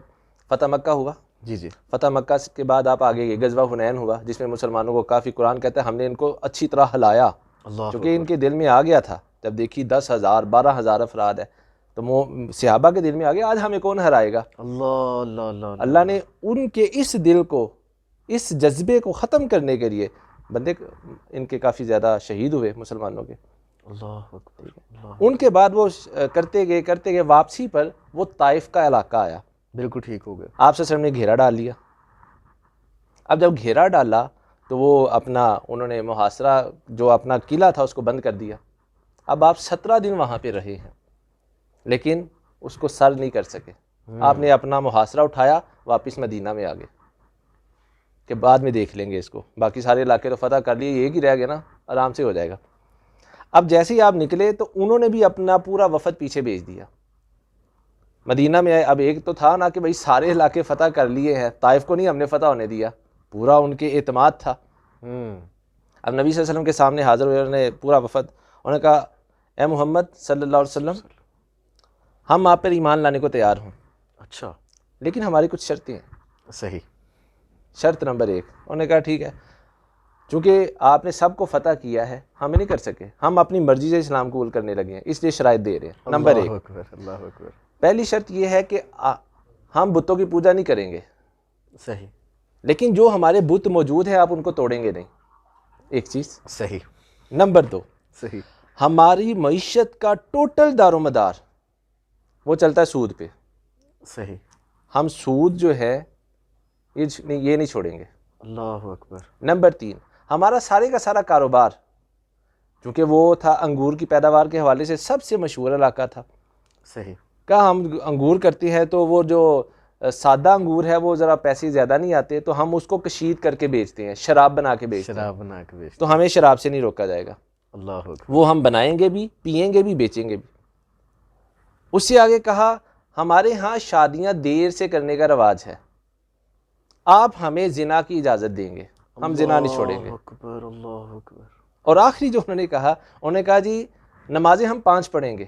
فتح مکہ ہوا، جی جی فتح مکہ کے بعد آپ آگے گئے، غزوہ حنین ہوا جس میں مسلمانوں کو کافی، قرآن کہتا ہے ہم نے ان کو اچھی طرح ہلایا، اللہ چونکہ ان کے دل میں آ گیا تھا. جب دیکھی 10,000 12,000 افراد ہے تو صحابہ کے دل میں آ گیا آج ہمیں کون ہرائے گا. اللہ اللہ اللہ اللہ نے ان کے اس دل کو، اس جذبے کو ختم کرنے کے لیے بندے ان کے کافی زیادہ شہید ہوئے مسلمانوں کے. اللہ اکبر. اللہ ان کے بعد وہ کرتے گئے واپسی پر وہ طائف کا علاقہ آیا. بالکل ٹھیک ہو گیا. آپ صلی اللہ علیہ وسلم نے گھیرا ڈال لیا. اب جب گھیرا ڈالا تو وہ اپنا انہوں نے محاصرہ جو اپنا قلعہ تھا اس کو بند کر دیا. اب آپ 17 دن وہاں پہ رہے ہیں لیکن اس کو سر نہیں کر سکے. آپ نے اپنا محاصرہ اٹھایا، واپس مدینہ میں آ گئے کہ بعد میں دیکھ لیں گے اس کو، باقی سارے علاقے تو فتح کر لیے، ایک ہی رہ گیا نا، آرام سے ہو جائے گا. اب جیسے ہی آپ نکلے تو انہوں نے بھی اپنا پورا وفد پیچھے بھیج دیا، مدینہ میں آئے. اب ایک تو تھا نا کہ بھئی سارے علاقے فتح کر لیے ہیں، طائف کو نہیں ہم نے فتح ہونے دیا، پورا ان کے اعتماد تھا. اب نبی صلی اللہ علیہ وسلم کے سامنے حاضر ہوئے، انہوں نے پورا وفد، انہوں نے کہا اے محمد صلی اللہ علیہ وسلم ہم آپ پر ایمان لانے کو تیار ہوں، اچھا لیکن ہماری کچھ شرطیں ہیں. صحیح. شرط نمبر 1، انہوں نے کہا ٹھیک ہے، چونکہ آپ نے سب کو فتح کیا ہے ہم نہیں کر سکے، ہم اپنی مرضی سے اسلام قبول کرنے لگے ہیں، اس لیے شرائط دے رہے ہیں. نمبر 1، اللہ اکبر. اللہ اکبر. پہلی شرط یہ ہے کہ ہم بتوں کی پوجا نہیں کریں گے، صحیح لیکن جو ہمارے بت موجود ہیں آپ ان کو توڑیں گے نہیں. ایک چیز. صحیح. نمبر 2، صحیح. ہماری معیشت کا ٹوٹل دار و مدار وہ چلتا ہے سود پہ. صحیح. ہم سود جو ہے یہ نہیں چھوڑیں گے. اللہ اکبر. نمبر 3، ہمارا سارے کا سارا کاروبار، چونکہ وہ تھا انگور کی پیداوار کے حوالے سے سب سے مشہور علاقہ تھا، صحیح. کہا ہم انگور کرتے ہیں تو وہ جو سادہ انگور ہے وہ ذرا پیسے زیادہ نہیں آتے تو ہم اس کو کشید کر کے بیچتے ہیں، شراب بنا کے بیچتے ہیں، شراب بنا کے بیچ. تو ہمیں شراب سے نہیں روکا جائے گا. اللہ اکبر. وہ ہم بنائیں گے بھی، پئیں گے بھی، بیچیں گے بھی. اس سے آگے کہا ہمارے ہاں شادیاں دیر سے کرنے کا رواج ہے، آپ ہمیں زنا کی اجازت دیں گے، ہم زنا نہیں چھوڑیں گے. اللہ اکبر. اللہ اکبر. اور آخری جو انہوں نے کہا جی نمازیں ہم 5 پڑھیں گے،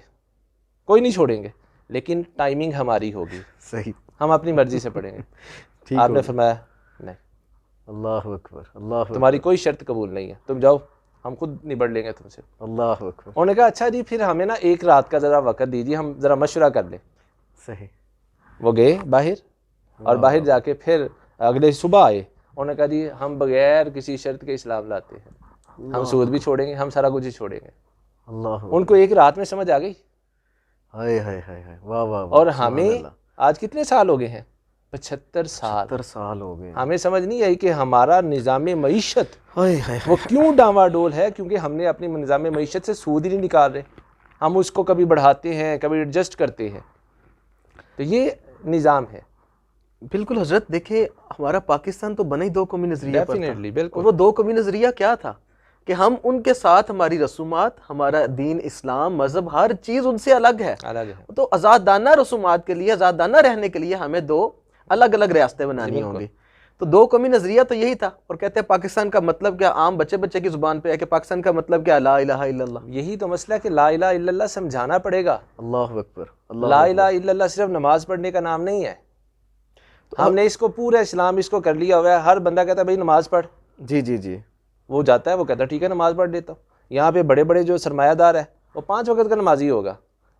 کوئی نہیں چھوڑیں گے، لیکن ٹائمنگ ہماری ہوگی، صحیح. ہم اپنی مرضی سے پڑھیں گے. ٹھیک. آپ نے فرمایا نہیں، اللہ اکبر. اللہ اکبر. تمہاری کوئی شرط قبول نہیں ہے، تم جاؤ، ہم خود نبڑ لیں گے تم سے. اللہ اکبر. انہوں نے کہا اچھا جی پھر ہمیں نا ایک رات کا ذرا وقت دیجیے، ہم ذرا مشورہ کر لیں. صحیح. وہ گئے باہر، اور باہر جا کے پھر اگلے صبح آئے. انہوں نے کہا جی ہم بغیر کسی شرط کے اسلام لاتے ہیں، ہم سود بھی چھوڑیں گے، ہم سارا کچھ ہی چھوڑیں گے. اللہ. ان کو ایک رات میں سمجھ آ گئی. ہائے ہائے ہائے ہائے. واہ واہ. اور ہمیں آج کتنے سال ہو گئے ہیں؟ 75 سال. 70 سال ہو گئے. ہمیں سمجھ نہیں آئی کہ ہمارا نظام معیشت ہائے ہائے. وہ کیوں ڈاواں ڈول ہے، کیونکہ ہم نے اپنی نظام معیشت سے سود ہی نہیں نکال رہے. ہم اس کو کبھی بڑھاتے ہیں کبھی ایڈجسٹ کرتے ہیں. تو یہ نظام ہے. بالکل حضرت. دیکھیں ہمارا پاکستان تو بنا ہی 2 قومی نظریہ پر تھا. ڈیفینیٹلی بالکل. اور وہ 2 قومی نظریہ کیا تھا کہ ہم ان کے ساتھ، ہماری رسومات، ہمارا دین اسلام مذہب ہر چیز ان سے الگ ہے. الگ ہے. تو آزادانہ رسومات کے لیے، آزادانہ رہنے کے لیے ہمیں 2 الگ الگ ریاستیں بنانی ہوں گی. تو 2 قومی نظریہ تو یہی تھا. اور کہتے ہیں پاکستان کا مطلب کیا، عام بچے کی زبان پہ ہے کہ پاکستان کا مطلب کیا، لا الہ الا اللہ. یہی تو مسئلہ ہے کہ لا الہ الا اللہ سمجھانا پڑے گا. اللہ اکبر. لا الہ الا اللہ صرف نماز پڑھنے کا نام نہیں ہے. ہم نے اس کو پورا اسلام اس کو کر لیا ہوا ہے. ہر بندہ کہتا ہے بھائی نماز پڑھ. جی جی جی. وہ جاتا ہے، وہ کہتا ہے ٹھیک ہے نماز پڑھ لیتا ہوں. یہاں پہ بڑے بڑے جو سرمایہ دار ہے وہ 5 وقت کا نمازی ہوگا،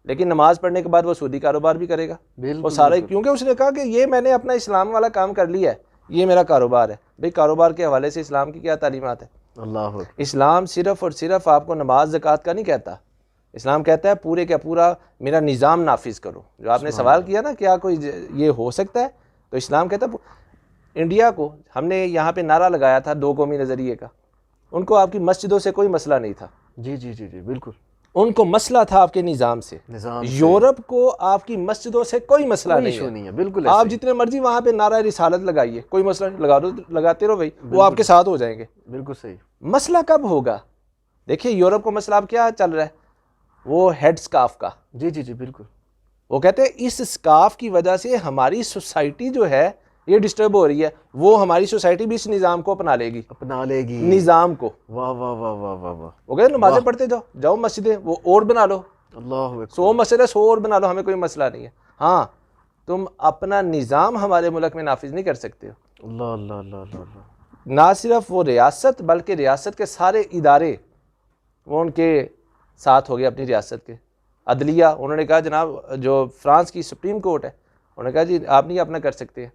لیکن نماز پڑھنے کے بعد وہ سودی کاروبار بھی کرے گا. وہ سارا، کیونکہ اس نے کہا کہ یہ میں نے اپنا اسلام والا کام کر لیا ہے، یہ میرا کاروبار ہے. بھائی کاروبار کے حوالے سے اسلام کی کیا تعلیمات ہے؟ اللہ. اسلام صرف اور صرف آپ کو نماز زکوٰۃ کا نہیں کہتا. اسلام کہتا ہے پورے کا پورا میرا نظام نافذ کرو. جو آپ نے سوال کیا نا کیا کوئی یہ ہو سکتا ہے، تو اسلام کہتا ہے انڈیا کو، ہم نے یہاں پہ نعرہ لگایا تھا 2 قومی نظریے کا، ان کو آپ کی مسجدوں سے کوئی مسئلہ نہیں تھا. جی جی جی جی بالکل. ان کو مسئلہ تھا آپ کے نظام سے. یورپ کو آپ کی مسجدوں سے کوئی مسئلہ نہیں ہے. بالکل آپ جتنے مرضی وہاں پہ نعرہ رسالت لگائیے, کوئی مسئلہ نہیں, لگاتے رہو بھائی, وہ آپ کے ساتھ ہو جائیں گے. بالکل صحیح. مسئلہ کب ہوگا؟ دیکھیے یورپ کو مسئلہ اب کیا چل رہا ہے, وہ ہیڈ سکارف کا. جی بالکل. وہ کہتے ہیں اس سکارف کی وجہ سے ہماری سوسائٹی جو ہے یہ ڈسٹرب ہو رہی ہے. وہ ہماری سوسائٹی بھی اس نظام کو اپنا لے گی نظام کو. واہ واہ واہ واہ واہ واہ. وہ کہتے ہیں نمازیں پڑھتے جاؤ مسجدیں, وہ اور بنا لو, اللہ 100 مسجد ہے 100 اور بنا لو, ہمیں کوئی مسئلہ نہیں ہے. ہاں تم اپنا نظام ہمارے ملک میں نافذ نہیں کر سکتے ہو. اللہ اللہ اللہ اللہ. نہ صرف وہ ریاست بلکہ ریاست کے سارے ادارے وہ ان کے ساتھ ہو گئے اپنی ریاست کے. عدلیہ, انہوں نے کہا جناب جو فرانس کی سپریم کورٹ ہے, انہوں نے کہا جی آپ نہیں اپنا کر سکتے.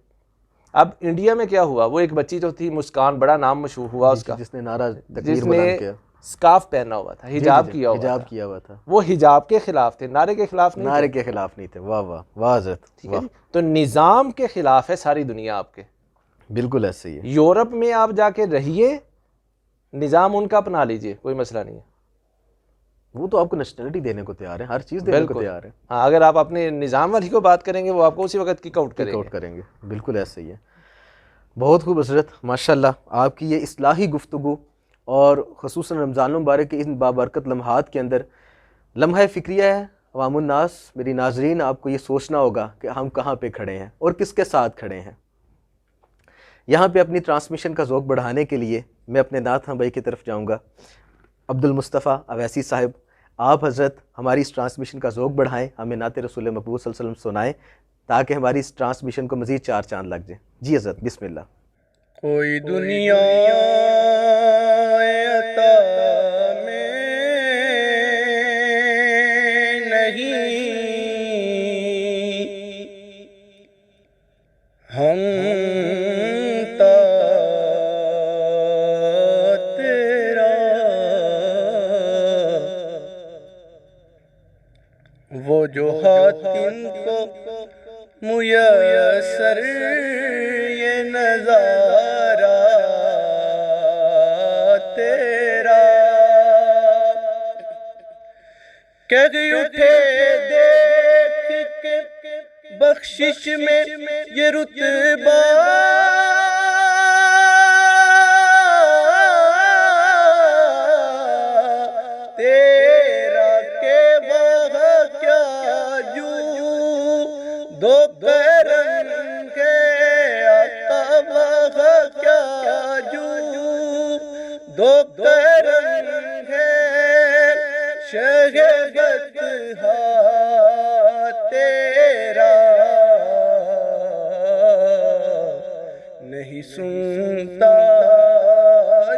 اب انڈیا میں کیا ہوا, وہ ایک بچی جو تھی مسکان, بڑا نام مشہور ہوا اس کا, جس نے نعرہ جس نے سکارف پہنا ہوا تھا, حجاب کیا ہوا تھا. وہ حجاب کے خلاف تھے, نعرے کے خلاف نہیں, نعرے کے خلاف نہیں تھے. واہ واہ واہ حضرت. ٹھیک ہے, تو نظام کے خلاف ہے ساری دنیا آپ کے. بالکل ایسے ہی ہے. یورپ میں آپ جا کے رہیے, نظام ان کا اپنا لیجئے, کوئی مسئلہ نہیں ہے. وہ تو آپ کو نیشنلٹی دینے کو تیار ہے, ہر چیز دینے کو تیار ہے. ہاں اگر آپ اپنے نظام والی کو بات کریں گے وہ آپ کو اسی وقت کک آؤٹ کریں گے. بالکل ایسے ہی ہے. بہت خوب حضرت, ماشاءاللہ آپ کی یہ اصلاحی گفتگو اور خصوصاً رمضان المبارک کے ان بابرکت لمحات کے اندر لمحہ فکریہ ہے. عوام الناس, میری ناظرین, آپ کو یہ سوچنا ہوگا کہ ہم کہاں پہ کھڑے ہیں اور کس کے ساتھ کھڑے ہیں. یہاں پہ اپنی ٹرانسمیشن کا ذوق بڑھانے کے لیے میں اپنے نعت خواں بھائی کی طرف جاؤں گا. عبد المصطفیٰ اویسی صاحب, آپ حضرت ہماری اس ٹرانسمیشن کا ذوق بڑھائیں, ہمیں نعت رسول مقبول صلی اللہ علیہ وسلم سنائیں تاکہ ہماری اس ٹرانسمیشن کو مزید 4 چاند لگ جائیں. جی حضرت, بسم اللہ. کوئی دنیا عطا میں نہیں, ہم تا تیرا وہ جو حاتم کو میسر یہ نظارہ تیرا, کہہ اٹھے دیکھ کے بخشش میں یہ رتبہ تیرا, کہ وہاں کیا جو دو رنگ ہے آقا, وہاں کیا جو دو رنگ ہے شہبت تیرا, نہیں سنتا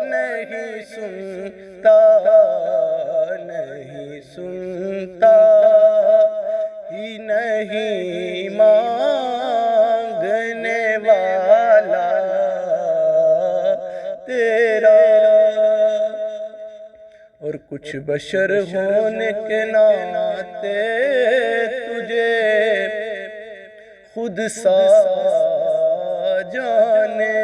نہیں سنتا نہیں سنتا ہی نہیں مانگنے والا تیرا, اور کچھ بشر ہونے کے ناطے تجھے خود سا جانے,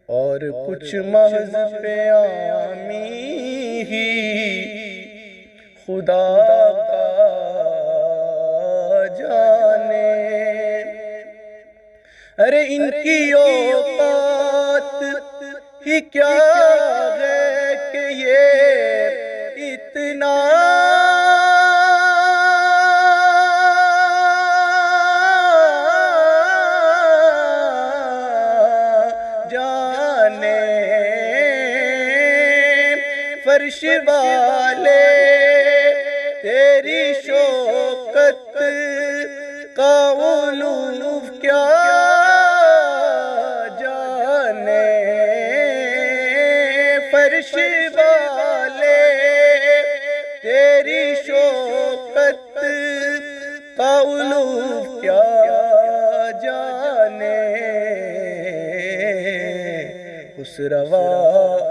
اور کچھ محض پیامی ہی خدا کا جانے. ارے ان کی اوقات ہی کیا ہے کہ یہ اتنا جانے, فرش والے تیری شوکت کا علو کیا جانے, فرش والے تیری شوکت کا علو کیا جانے, خسروا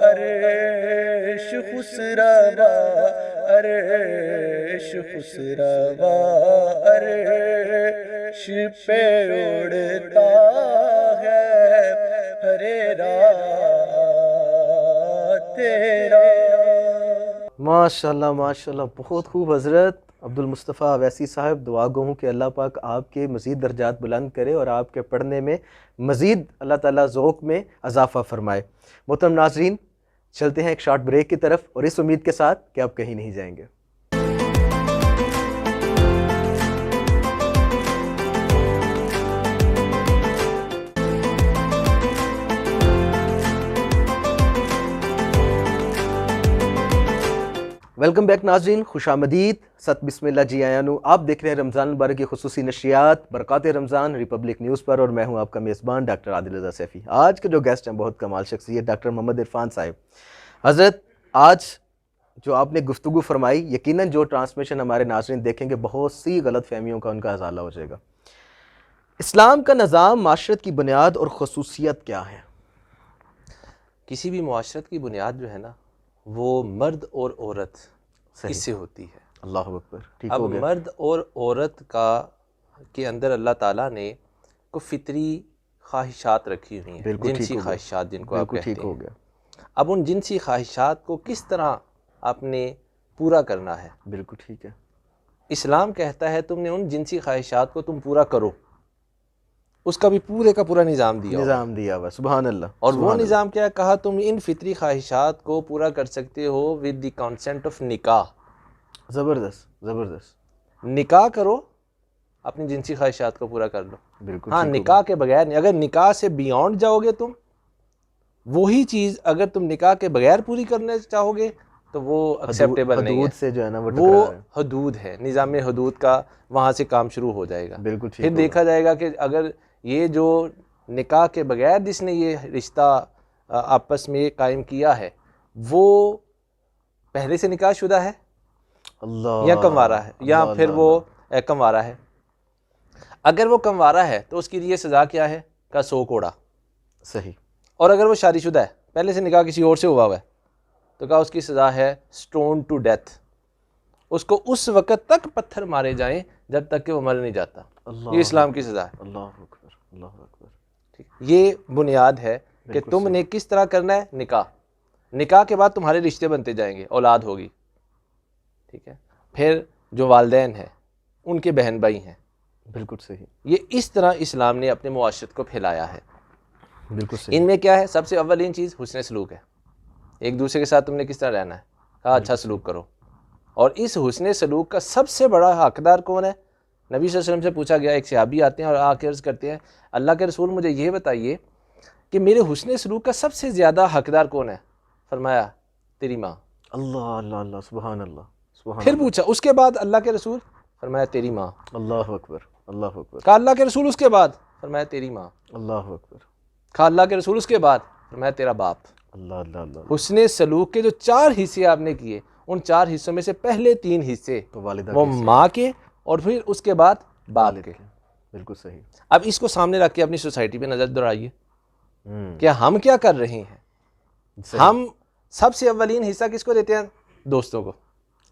عرش خسروا عرش خسروا عرش پہ اڑتا ہے ہر رات تیرا. ماشاءاللہ ماشاءاللہ، بہت خوب حضرت عبد المصطفیٰ اویسی صاحب. دعا گو ہوں کہ اللہ پاک آپ کے مزید درجات بلند کرے اور آپ کے پڑھنے میں مزید اللہ تعالیٰ ذوق میں اضافہ فرمائے. محترم ناظرین، چلتے ہیں ایک شارٹ بریک کی طرف، اور اس امید کے ساتھ کہ آپ کہیں نہیں جائیں گے. ویلکم بیک ناظرین، خوش آمدید، ست بسم اللہ جی آیا نو. آپ دیکھ رہے ہیں رمضان مبارک کی خصوصی نشریات برکات رمضان ریپبلک نیوز پر، اور میں ہوں آپ کا میزبان ڈاکٹر عادل رضا سیفی. آج کے جو گیسٹ ہیں بہت کمال شخصیت، ڈاکٹر محمد عرفان صاحب. حضرت آج جو آپ نے گفتگو فرمائی، یقیناً جو ٹرانسمیشن ہمارے ناظرین دیکھیں گے بہت سی غلط فہمیوں کا ان کا ازالہ ہو جائے گا. اسلام کا نظام معاشرت کی بنیاد اور خصوصیت کیا ہے؟ کسی بھی معاشرت کی بنیاد جو ہے نا وہ مرد اور عورت اس سے ہوتی ہے. اللہ اکبر. ٹھیک اب ہو گیا. مرد اور عورت کے اندر اللہ تعالیٰ نے کو فطری خواہشات رکھی ہوئی ہیں، بالکل جنسی ٹھیک ہو گیا. خواہشات جن کو آپ بالکل کہتے ٹھیک ہو ہیں. گیا. اب ان جنسی خواہشات کو کس طرح آپ نے پورا کرنا ہے؟ بالکل ٹھیک ہے. اسلام کہتا ہے تم نے ان جنسی خواہشات کو تم پورا کرو، اس کا بھی پورے کا پورا نظام دیا ہوا ہے. نظام دیا ہوا. سبحان اللہ. اور وہ سبحان اللہ. نظام کیا کہا؟ تم ان فطری خواہشات کو پورا کر سکتے ہو ود دی کانسینٹ آف نکاح. زبردست زبردست. نکاح کرو، اپنی جنسی خواہشات کو پورا کر لو. بالکل ہاں ٹھیک ہو نکاح کے بغیر نہیں. اگر نکاح سے بیونڈ جاؤ گے تم، وہی چیز اگر تم نکاح کے بغیر پوری کرنا چاہو گے تو وہ ایکسیپٹیبل نہیں حدود ہے. سے جو ہے نا وہ وہ ٹکرا ہے. حدود ہے، نظام حدود کا وہاں سے کام شروع ہو جائے گا. بالکل ٹھیک پھر ہوگا. دیکھا جائے گا کہ اگر یہ جو نکاح کے بغیر جس نے یہ رشتہ آپس میں قائم کیا ہے وہ پہلے سے نکاح شدہ ہے اللہ یا کنوارا ہے، یا اللہ پھر اللہ وہ کنوارا ہے. اگر وہ کنوارا ہے تو اس کے لیے سزا کیا ہے؟ کا 100 کوڑا. صحیح. اور اگر وہ شادی شدہ ہے، پہلے سے نکاح کسی اور سے ہوا ہے، تو کہا اس کی سزا ہے سٹون ٹو ڈیتھ. اس کو اس وقت تک پتھر مارے جائیں جب تک کہ وہ مر نہیں جاتا. اللہ یہ اسلام کی سزا ہے. اللہ اکبر. اللہ اکبر. ٹھیک، یہ بنیاد ہے کہ بالکل تم صحیح. نے کس طرح کرنا ہے نکاح. نکاح کے بعد تمہارے رشتے بنتے جائیں گے، اولاد ہوگی. ٹھیک ہے. پھر جو والدین ہیں ان کے بہن بھائی ہیں. بالکل صحیح. یہ اس طرح اسلام نے اپنے معاشرت کو پھیلایا ہے. بالکل صحیح. ان میں کیا ہے؟ سب سے اولین چیز حسن سلوک ہے. ایک دوسرے کے ساتھ تم نے کس طرح رہنا ہے؟ کہا اچھا سلوک کرو. اور اس حسن سلوک کا سب سے بڑا حقدار کون ہے؟ نبی صلی اللہ علیہ وسلم سے پوچھا گیا. ایک صحابی آتے ہیں اور آ کے عرض کرتے ہیں اللہ کے رسول مجھے یہ بتائیے کہ میرے حسن سلوک کا سب سے زیادہ حقدار کون ہے؟ فرمایا تیری ماں. اللہ اللہ اللہ. سبحان اللہ. سبحان پھر اللہ. پوچھا اس کے بعد اللہ کے رسول؟ فرمایا تیری ماں. اللہ اکبر. اللہ اکبر. کہا اللہ کے رسول اس کے بعد؟ فرمایا تیری ماں. اللہ اکبر. کہا اللہ کے رسول اس کے بعد؟ فرمایا تیرا باپ. اللہ اللہ اللہ. حسن سلوک کے جو 4 حصے آپ نے کیے، ان 4 حصوں میں سے پہلے 3 حصے تو والدہ وہ کی ماں کے اور پھر اس کے بعد باپ والد کے. کے. بالکل صحیح. اب اس کو سامنے رکھ کے اپنی سوسائٹی پہ نظر دوڑائیے ہوں. کہ ہم کیا کر رہے ہیں. صحیح. ہم سب سے اولین حصہ کس کو دیتے ہیں؟ دوستوں کو.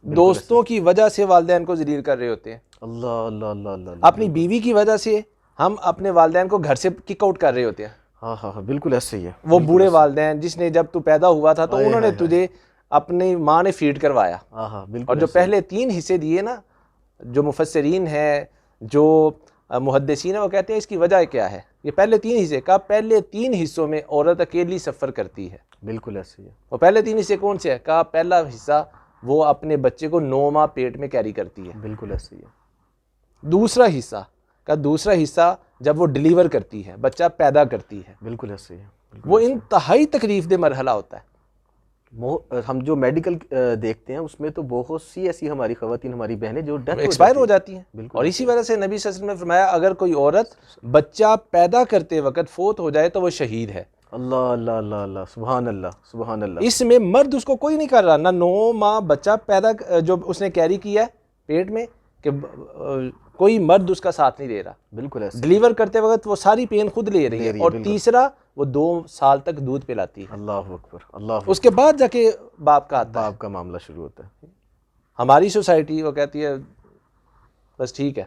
دوستوں کی وجہ سے والدین کو ذلیل کر رہے ہوتے ہیں. اللہ اللہ اللہ اللہ. اپنی بیوی کی وجہ سے ہم اپنے والدین کو گھر سے کک آؤٹ کر رہے ہوتے ہیں. ہاں ہاں ہاں. بالکل ایسے ہی ہے. وہ بوڑھے والدین جس نے جب تو پیدا ہوا تھا تو انہوں نے تجھے اپنی ماں نے فیڈ کروایا. ہاں ہاں. بالکل. اور جو پہلے 3 حصے دیے نا، جو مفسرین ہیں جو محدثین ہیں وہ کہتے ہیں اس کی وجہ کیا ہے. یہ پہلے 3 حصے کا پہلے 3 حصوں میں عورت اکیلی سفر کرتی ہے. بالکل ایسے ہی ہے. وہ پہلے 3 حصے کون سے ہیں؟ کہا پہلا حصہ وہ اپنے بچے کو 9 ماہ پیٹ میں کیری کرتی ہے. بالکل ایسے ہی ہے. دوسرا حصہ کا دوسرا حصہ جب وہ ڈیلیور کرتی ہے، بچہ پیدا کرتی ہے. بالکل ایسے ہی ہے. بالکل وہ انتہائی تکلیف دہ مرحلہ ہوتا ہے. ہم جو میڈیکل دیکھتے ہیں اس میں تو بہت سی ایسی ہماری خواتین ہماری بہنیں جو ڈیتھ ایکسپائر ہو جاتی ہیں. بالکل. اور اسی وجہ سے نبی صلی اللہ علیہ وسلم نے فرمایا اگر کوئی عورت بچہ پیدا کرتے وقت فوت ہو جائے تو وہ شہید ہے. اللہ اللہ اللہ اللہ. سبحان اللہ. سبحان اللہ. اس میں مرد اس کو کوئی نہیں کر رہا، نہ 9 ماہ بچہ پیدا جو اس نے کیری کیا ہے پیٹ میں، کہ کوئی مرد اس کا ساتھ نہیں دے رہا. بالکل ایسے. ڈیلیور کرتے وقت وہ ساری پین خود لے رہی ہے. اور تیسرا وہ 2 سال تک دودھ پلاتی ہے. اللہ اکبر. اللہ. اس کے بعد جا کے باپ کا آتا ہے. باپ کا معاملہ شروع ہوتا ہے. ہماری سوسائٹی وہ کہتی ہے بس ٹھیک ہے.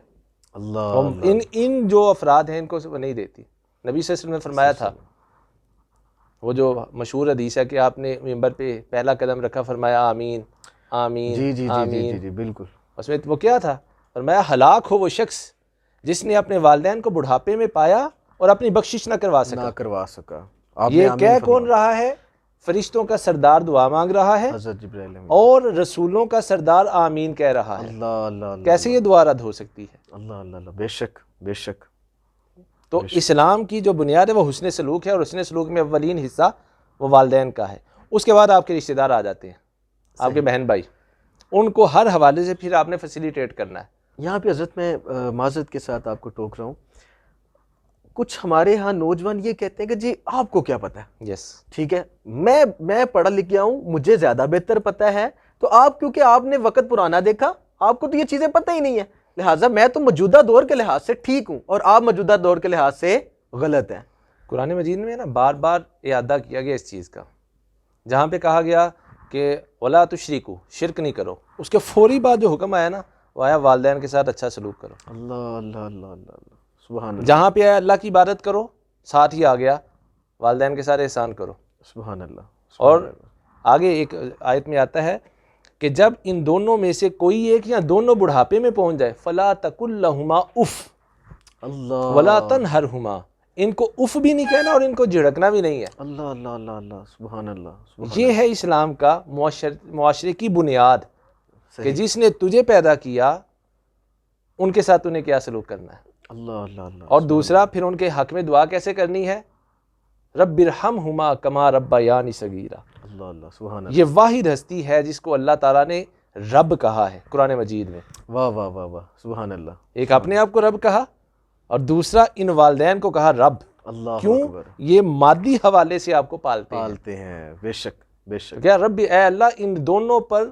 اللہ. ان جو افراد ہیں ان کو وہ نہیں دیتی. نبی صلی اللہ علیہ وسلم نے فرمایا تھا، وہ جو مشہور حدیث ہے کہ آپ نے منبر پہ پہلا قدم رکھا فرمایا آمین. آمین جی جی جی آمین۔ جی جی بالکل۔ اس میں وہ کیا تھا؟ فرمایا ہلاک ہو وہ شخص جس نے اپنے والدین کو بڑھاپے میں پایا اور اپنی بخشش نہ کروا سکا۔ نہ کروا سکا۔ آپ نے یہ آمین کہہ کون فرمایا؟ رہا ہے؟ فرشتوں کا سردار دعا مانگ رہا ہے حضرت جبرائیل امین۔ اور رسولوں کا سردار آمین کہہ رہا ہے۔ اللہ اللہ اللہ، کیسے یہ دعا رد ہو سکتی ہے؟ اللہ اللہ اللہ، بے شک بے شک۔ تو اسلام کی جو بنیاد ہے وہ حسن سلوک ہے، اور حسن سلوک میں اولین حصہ وہ والدین کا ہے۔ اس کے بعد آپ کے رشتہ دار آ جاتے ہیں، آپ کے بہن بھائی، ان کو ہر حوالے سے پھر آپ نے فیسیلیٹیٹ کرنا ہے۔ یہاں پہ حضرت میں معذرت کے ساتھ آپ کو ٹوک رہا ہوں، کچھ ہمارے ہاں نوجوان یہ کہتے ہیں کہ جی آپ کو کیا پتہ ہے، یس، ٹھیک ہے میں پڑھا لکھا ہوں، مجھے زیادہ بہتر پتہ ہے، تو آپ کیونکہ آپ نے وقت پرانا دیکھا، آپ کو تو یہ چیزیں پتہ ہی نہیں ہے، لہٰذا میں تو موجودہ دور کے لحاظ سے ٹھیک ہوں اور آپ موجودہ دور کے لحاظ سے غلط ہیں۔ قرآن مجید میں نا بار بار اعادہ کیا گیا اس چیز کا، جہاں پہ کہا گیا کہ وَلَا تُشْرِكُوا، شرک نہیں کرو، اس کے فوری بعد جو حکم آیا نا وہ آیا والدین کے ساتھ اچھا سلوک کرو۔ اللہ اللہ اللہ اللہ اللہ، سبحان اللہ، جہاں پہ آیا اللہ کی عبادت کرو، ساتھ ہی آ گیا والدین کے ساتھ احسان کرو۔ سبحان اللہ۔ اور آگے ایک آیت میں آتا ہے کہ جب ان دونوں میں سے کوئی ایک یا دونوں بڑھاپے میں پہنچ جائے فَلَا تَقُل لَهُمَا اُف اللہ وَلَا تَنْهَرْهُمَا، ان کو اف بھی نہیں کہنا اور ان کو جھڑکنا بھی نہیں ہے۔ اللہ اللہ اللہ اللہ، سبحان اللہ سبحان یہ ہے اسلام کا معاشرے کی بنیاد کہ جس نے تجھے پیدا کیا ان کے ساتھ انہیں کیا سلوک کرنا ہے۔ اللہ اللہ اللہ، اور دوسرا پھر ان کے حق میں دعا کیسے کرنی ہے؟ رب ارحمہما کما ربیانی صغیرا۔ اللہ اللہ، سبحان اللہ، یہ واحد ہستی ہے جس کو اللہ تعالیٰ نے رب کہا ہے قرآن مجید میں۔ واہ واہ واہ واہ، سبحان اللہ، ایک اپنے آپ کو رب کہا اور دوسرا ان والدین کو کہا رب۔ اللہ کیوں؟ اکبر، یہ مادی حوالے سے آپ کو پالتے ہیں۔ پالتے ہیں، بے شک بے شک، کیا رب، اے اللہ ان دونوں پر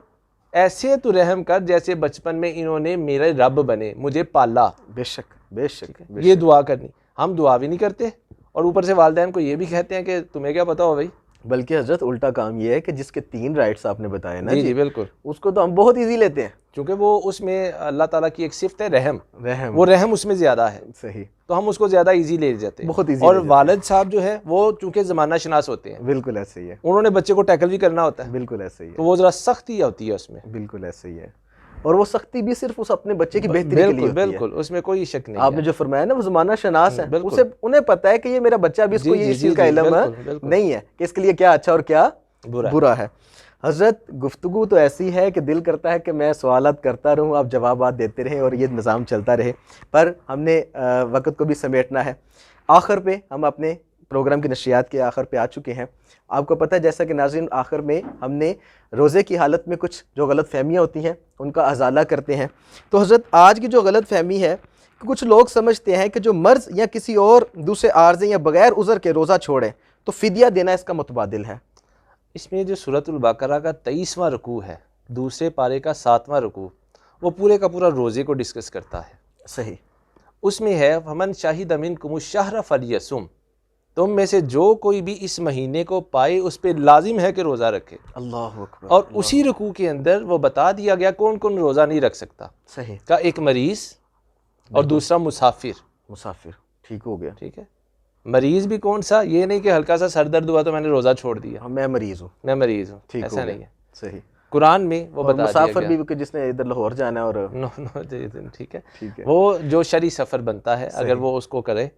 ایسے تو رحم کر جیسے بچپن میں انہوں نے میرے رب بنے، مجھے پالا۔ بے شک بے شک بے یہ شک۔ دعا کرنی، ہم دعا بھی نہیں کرتے اور اوپر سے والدین کو یہ بھی کہتے ہیں کہ تمہیں کیا پتا ہو بھائی۔ بلکہ حضرت الٹا کام یہ ہے کہ جس کے 3 رائٹس آپ نے بتائے نا، جی جی بالکل، اس کو تو ہم بہت ایزی لیتے ہیں، کیونکہ وہ اس میں اللہ تعالیٰ کی ایک صفت ہے رحم، رحم، وہ رحم اس میں زیادہ ہے، صحیح، تو ہم اس کو زیادہ ایزی لے جاتے ہیں۔ بہت ایزی اور لے جاتے والد صاحب جو ہے وہ چونکہ زمانہ شناس ہوتے ہیں، بالکل ایسے ہی ہے، انہوں نے بچے کو ٹیکل بھی کرنا ہوتا ہے، بالکل ایسے ہی ہے، تو وہ ذرا سختی ہوتی ہے اس میں۔ بالکل ایسے ہی ہے، اور وہ سختی بھی صرف اس اپنے بچے کی بہتری کے لیے بالکل ہوتی ہے۔ بالکل، اس میں کوئی شک نہیں آپ نے ہے۔ جو فرمایا نا وہ زمانہ شناس ہے، بالکل۔ اسے انہیں پتہ ہے کہ یہ میرا بچہ بھی، اس کو جی یہ جی اس چیز جی کا جی، علم بالکل بالکل، نہیں ہے کہ اس کے لیے کیا اچھا اور کیا برا ہے۔ حضرت گفتگو تو ایسی ہے کہ دل کرتا ہے کہ میں سوالات کرتا رہوں، آپ جوابات دیتے رہیں اور یہ نظام چلتا رہے، پر ہم نے وقت کو بھی سمیٹنا ہے۔ آخر پہ ہم اپنے پروگرام کی نشریات کے آخر پہ آ چکے ہیں۔ آپ کو پتہ ہے جیسا کہ ناظرین آخر میں ہم نے روزے کی حالت میں کچھ جو غلط فہمیاں ہوتی ہیں ان کا ازالہ کرتے ہیں۔ تو حضرت آج کی جو غلط فہمی ہے کہ کچھ لوگ سمجھتے ہیں کہ جو مرض یا کسی اور دوسرے عارضے یا بغیر عذر کے روزہ چھوڑیں تو فدیہ دینا اس کا متبادل ہے۔ اس میں جو سورۃ البقرہ کا 23واں رکوع ہے، دوسرے پارے کا 7واں رکوع، وہ پورے کا پورا روزے کو ڈسکس کرتا ہے۔ صحیح، اس میں ہے فَمَنْ شَهِدَ مِنْكُمُ الشَّهْرَ فَلْيَصُمْ، تم میں سے جو کوئی بھی اس مہینے کو پائے اس پہ لازم ہے کہ روزہ رکھے۔ اللہ اکبر، اور اسی رکوع کے اندر وہ بتا دیا گیا کون کون روزہ نہیں رکھ سکتا، صحیح، کا ایک مریض اور دوسرا مسافر۔ مسافر، ٹھیک ہو گیا، ٹھیک ہے، مریض بھی کون سا، یہ نہیں کہ ہلکا سا سر درد ہوا تو میں نے روزہ چھوڑ دیا، میں مریض ہوں، میں مریض ہوں، ٹھیک ہو ایسا گیا، نہیں ہے۔ صحیح، قرآن میں وہ اور بتا دیا مسافر گیا، بھی کہ جس نے ادھر لاہور جانا ہے اور نو ٹھیک ہے، ٹھیک ہے۔ وہ جو شرعی سفر بنتا ہے اگر وہ اس کو کرے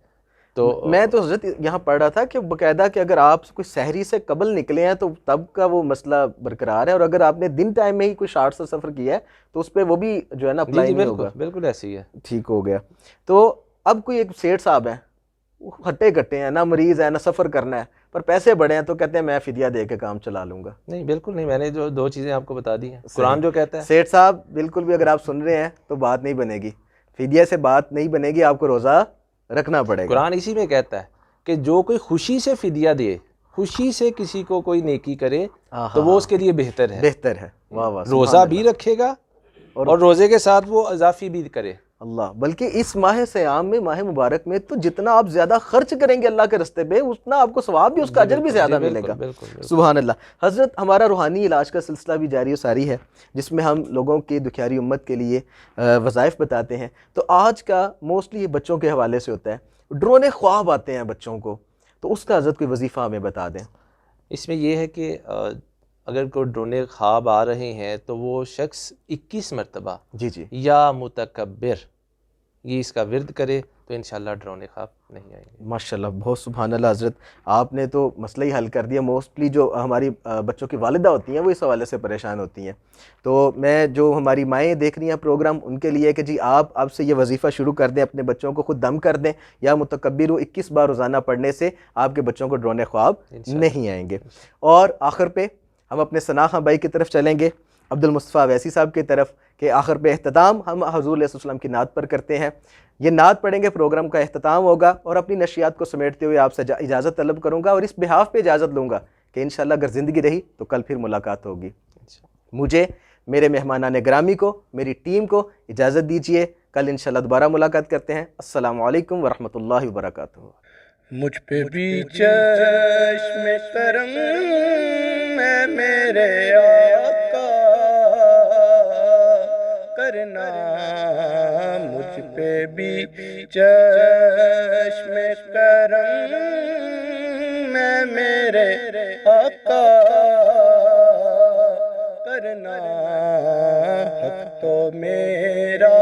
تو میں تو حضرت یہاں پڑھ رہا تھا کہ باقاعدہ کہ اگر آپ کوئی سحری سے قبل نکلے ہیں تو تب کا وہ مسئلہ برقرار ہے، اور اگر آپ نے دن ٹائم میں ہی کوئی شارٹ سا سفر کیا ہے تو اس پہ وہ بھی جو ہے نا جی اپلائی جی نہیں بالکل ہوگا، بالکل ایسے ہی ہے۔ ٹھیک ہو گیا۔ تو اب کوئی ایک سیٹھ صاحب ہیں، وہ ہٹے کٹے ہیں، نہ مریض ہے نہ سفر کرنا ہے، پر پیسے بڑے ہیں تو کہتے ہیں میں فدیہ دے کے کام چلا لوں گا۔ نہیں بالکل نہیں، میں نے جو 2 چیزیں آپ کو بتا دی ہیں، قرآن جو کہتا ہے سیٹھ صاحب بالکل بھی اگر آپ سن رہے ہیں تو بات نہیں بنے گی، فدیہ سے بات نہیں بنے گی، آپ کو روزہ رکھنا پڑے گا۔ قرآن اسی میں کہتا ہے کہ جو کوئی خوشی سے فدیہ دے، خوشی سے کسی کو کوئی نیکی کرے تو وہ اس کے لیے بہتر ہے، بہتر ہے، واہ واہ، روزہ بھی رکھے گا اور روزے کے ساتھ وہ اضافی بھی کرے۔ اللہ، بلکہ اس ماہ سیام میں، ماہ مبارک میں تو جتنا آپ زیادہ خرچ کریں گے اللہ کے رستے پہ اتنا آپ کو ثواب بھی، اس کا اجر بھی زیادہ ملے گا۔ بالکل سبحان اللہ۔ حضرت ہمارا روحانی علاج کا سلسلہ بھی جاری و ساری ہے جس میں ہم لوگوں کی دکھیاری امت کے لیے وظائف بتاتے ہیں۔ تو آج کا موسٹلی یہ بچوں کے حوالے سے ہوتا ہے، ڈرونے خواب آتے ہیں بچوں کو، تو اس کا حضرت کوئی وظیفہ ہمیں بتا دیں۔ اس میں یہ ہے کہ اگر کوئی ڈرونے خواب آ رہے ہیں تو وہ شخص 21 مرتبہ جی جی یا متکبر یہ اس کا ورد کرے تو انشاءاللہ ڈرونے خواب نہیں آئیں گے۔ ماشاءاللہ، بہت سبحان اللہ حضرت، آپ نے تو مسئلہ ہی حل کر دیا۔ موسٹلی جو ہماری بچوں کی والدہ ہوتی ہیں وہ اس حوالے سے پریشان ہوتی ہیں، تو میں جو ہماری مائیں دیکھ رہی ہیں پروگرام ان کے لیے کہ جی آپ اب سے یہ وظیفہ شروع کر دیں، اپنے بچوں کو خود دم کر دیں، یا متکبر 21 بار روزانہ پڑھنے سے آپ کے بچوں کو ڈرونے خواب نہیں آئیں گے۔ اور آخر پہ ہم اپنے ثنا خان بھائی کی طرف چلیں گے، عبد المصطفیٰ اویسی صاحب کی طرف، کہ آخر پہ اختتام ہم حضور علیہ السلام کی نعت پر کرتے ہیں۔ یہ نعت پڑھیں گے، پروگرام کا اختتام ہوگا، اور اپنی نشریات کو سمیٹتے ہوئے آپ سے اجازت طلب کروں گا، اور اس بہاف پہ اجازت لوں گا کہ انشاءاللہ اگر زندگی رہی تو کل پھر ملاقات ہوگی۔ مجھے، میرے مہمانان گرامی کو، میری ٹیم کو اجازت دیجیے، کل انشاءاللہ دوبارہ ملاقات کرتے ہیں۔ السلام علیکم ورحمۃ اللہ وبرکاتہ۔ مجھ پہ بھی چشم کرم ہے میرے آقا کرنا، مجھ پہ بھی چشم کرم ہے میرے آقا کرنا، حق تو میرا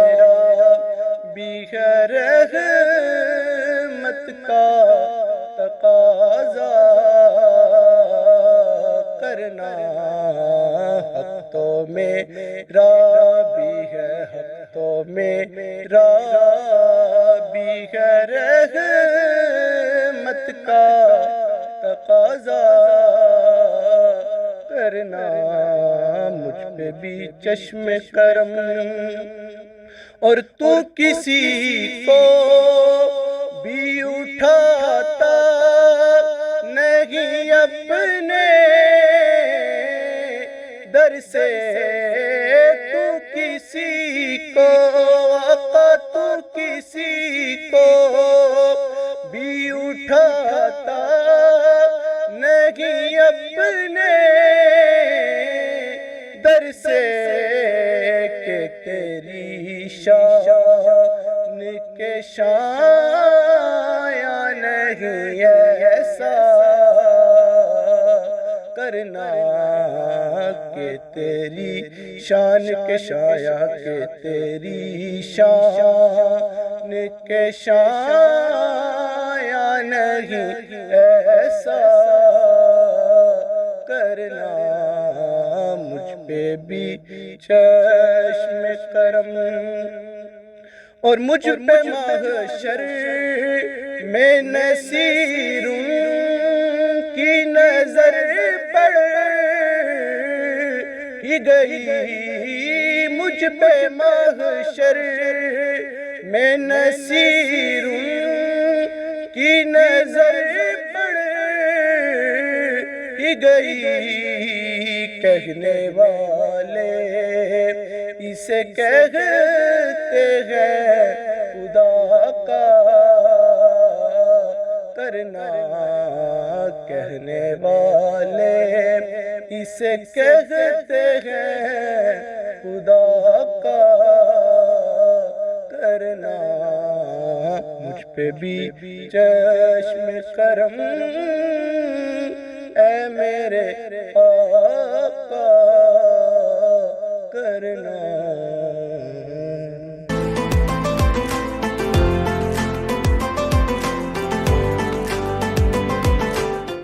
بھی ہے رحمت کا تقاضا کرنا، حق تو میرا بھی ہے، حق تو میرا بھی ہے رحمت کا تقاضا کرنا، مجھ پہ بھی چشم کرم، اور تو کسی کو بھی اٹھاتا نہیں اپنے در سے، تو کسی کو آقا، تو کسی کو بھی اٹھاتا نہیں اپنے در سے، کہ تیری شان کے شایع نہیں ایسا کرنا، کہ تیری شان کے شایع، کہ تیری شان کے شایع نہیں ایسا کرنا، مجھ پہ بھی چشم کرم، اور مجھ پہ محشر میں نصیروں کی نظر پڑ ہی گئی، مجھ پہ محشر میں نصیروں کی نظر پڑ ہی گئی، کہنے والے اسے کہتے ہیں خدا کا کرنا، کہنے والے اسے کہتے ہیں خدا کا کرنا، مجھ پہ بھی چشم کرم اے میرے آقا کرنا۔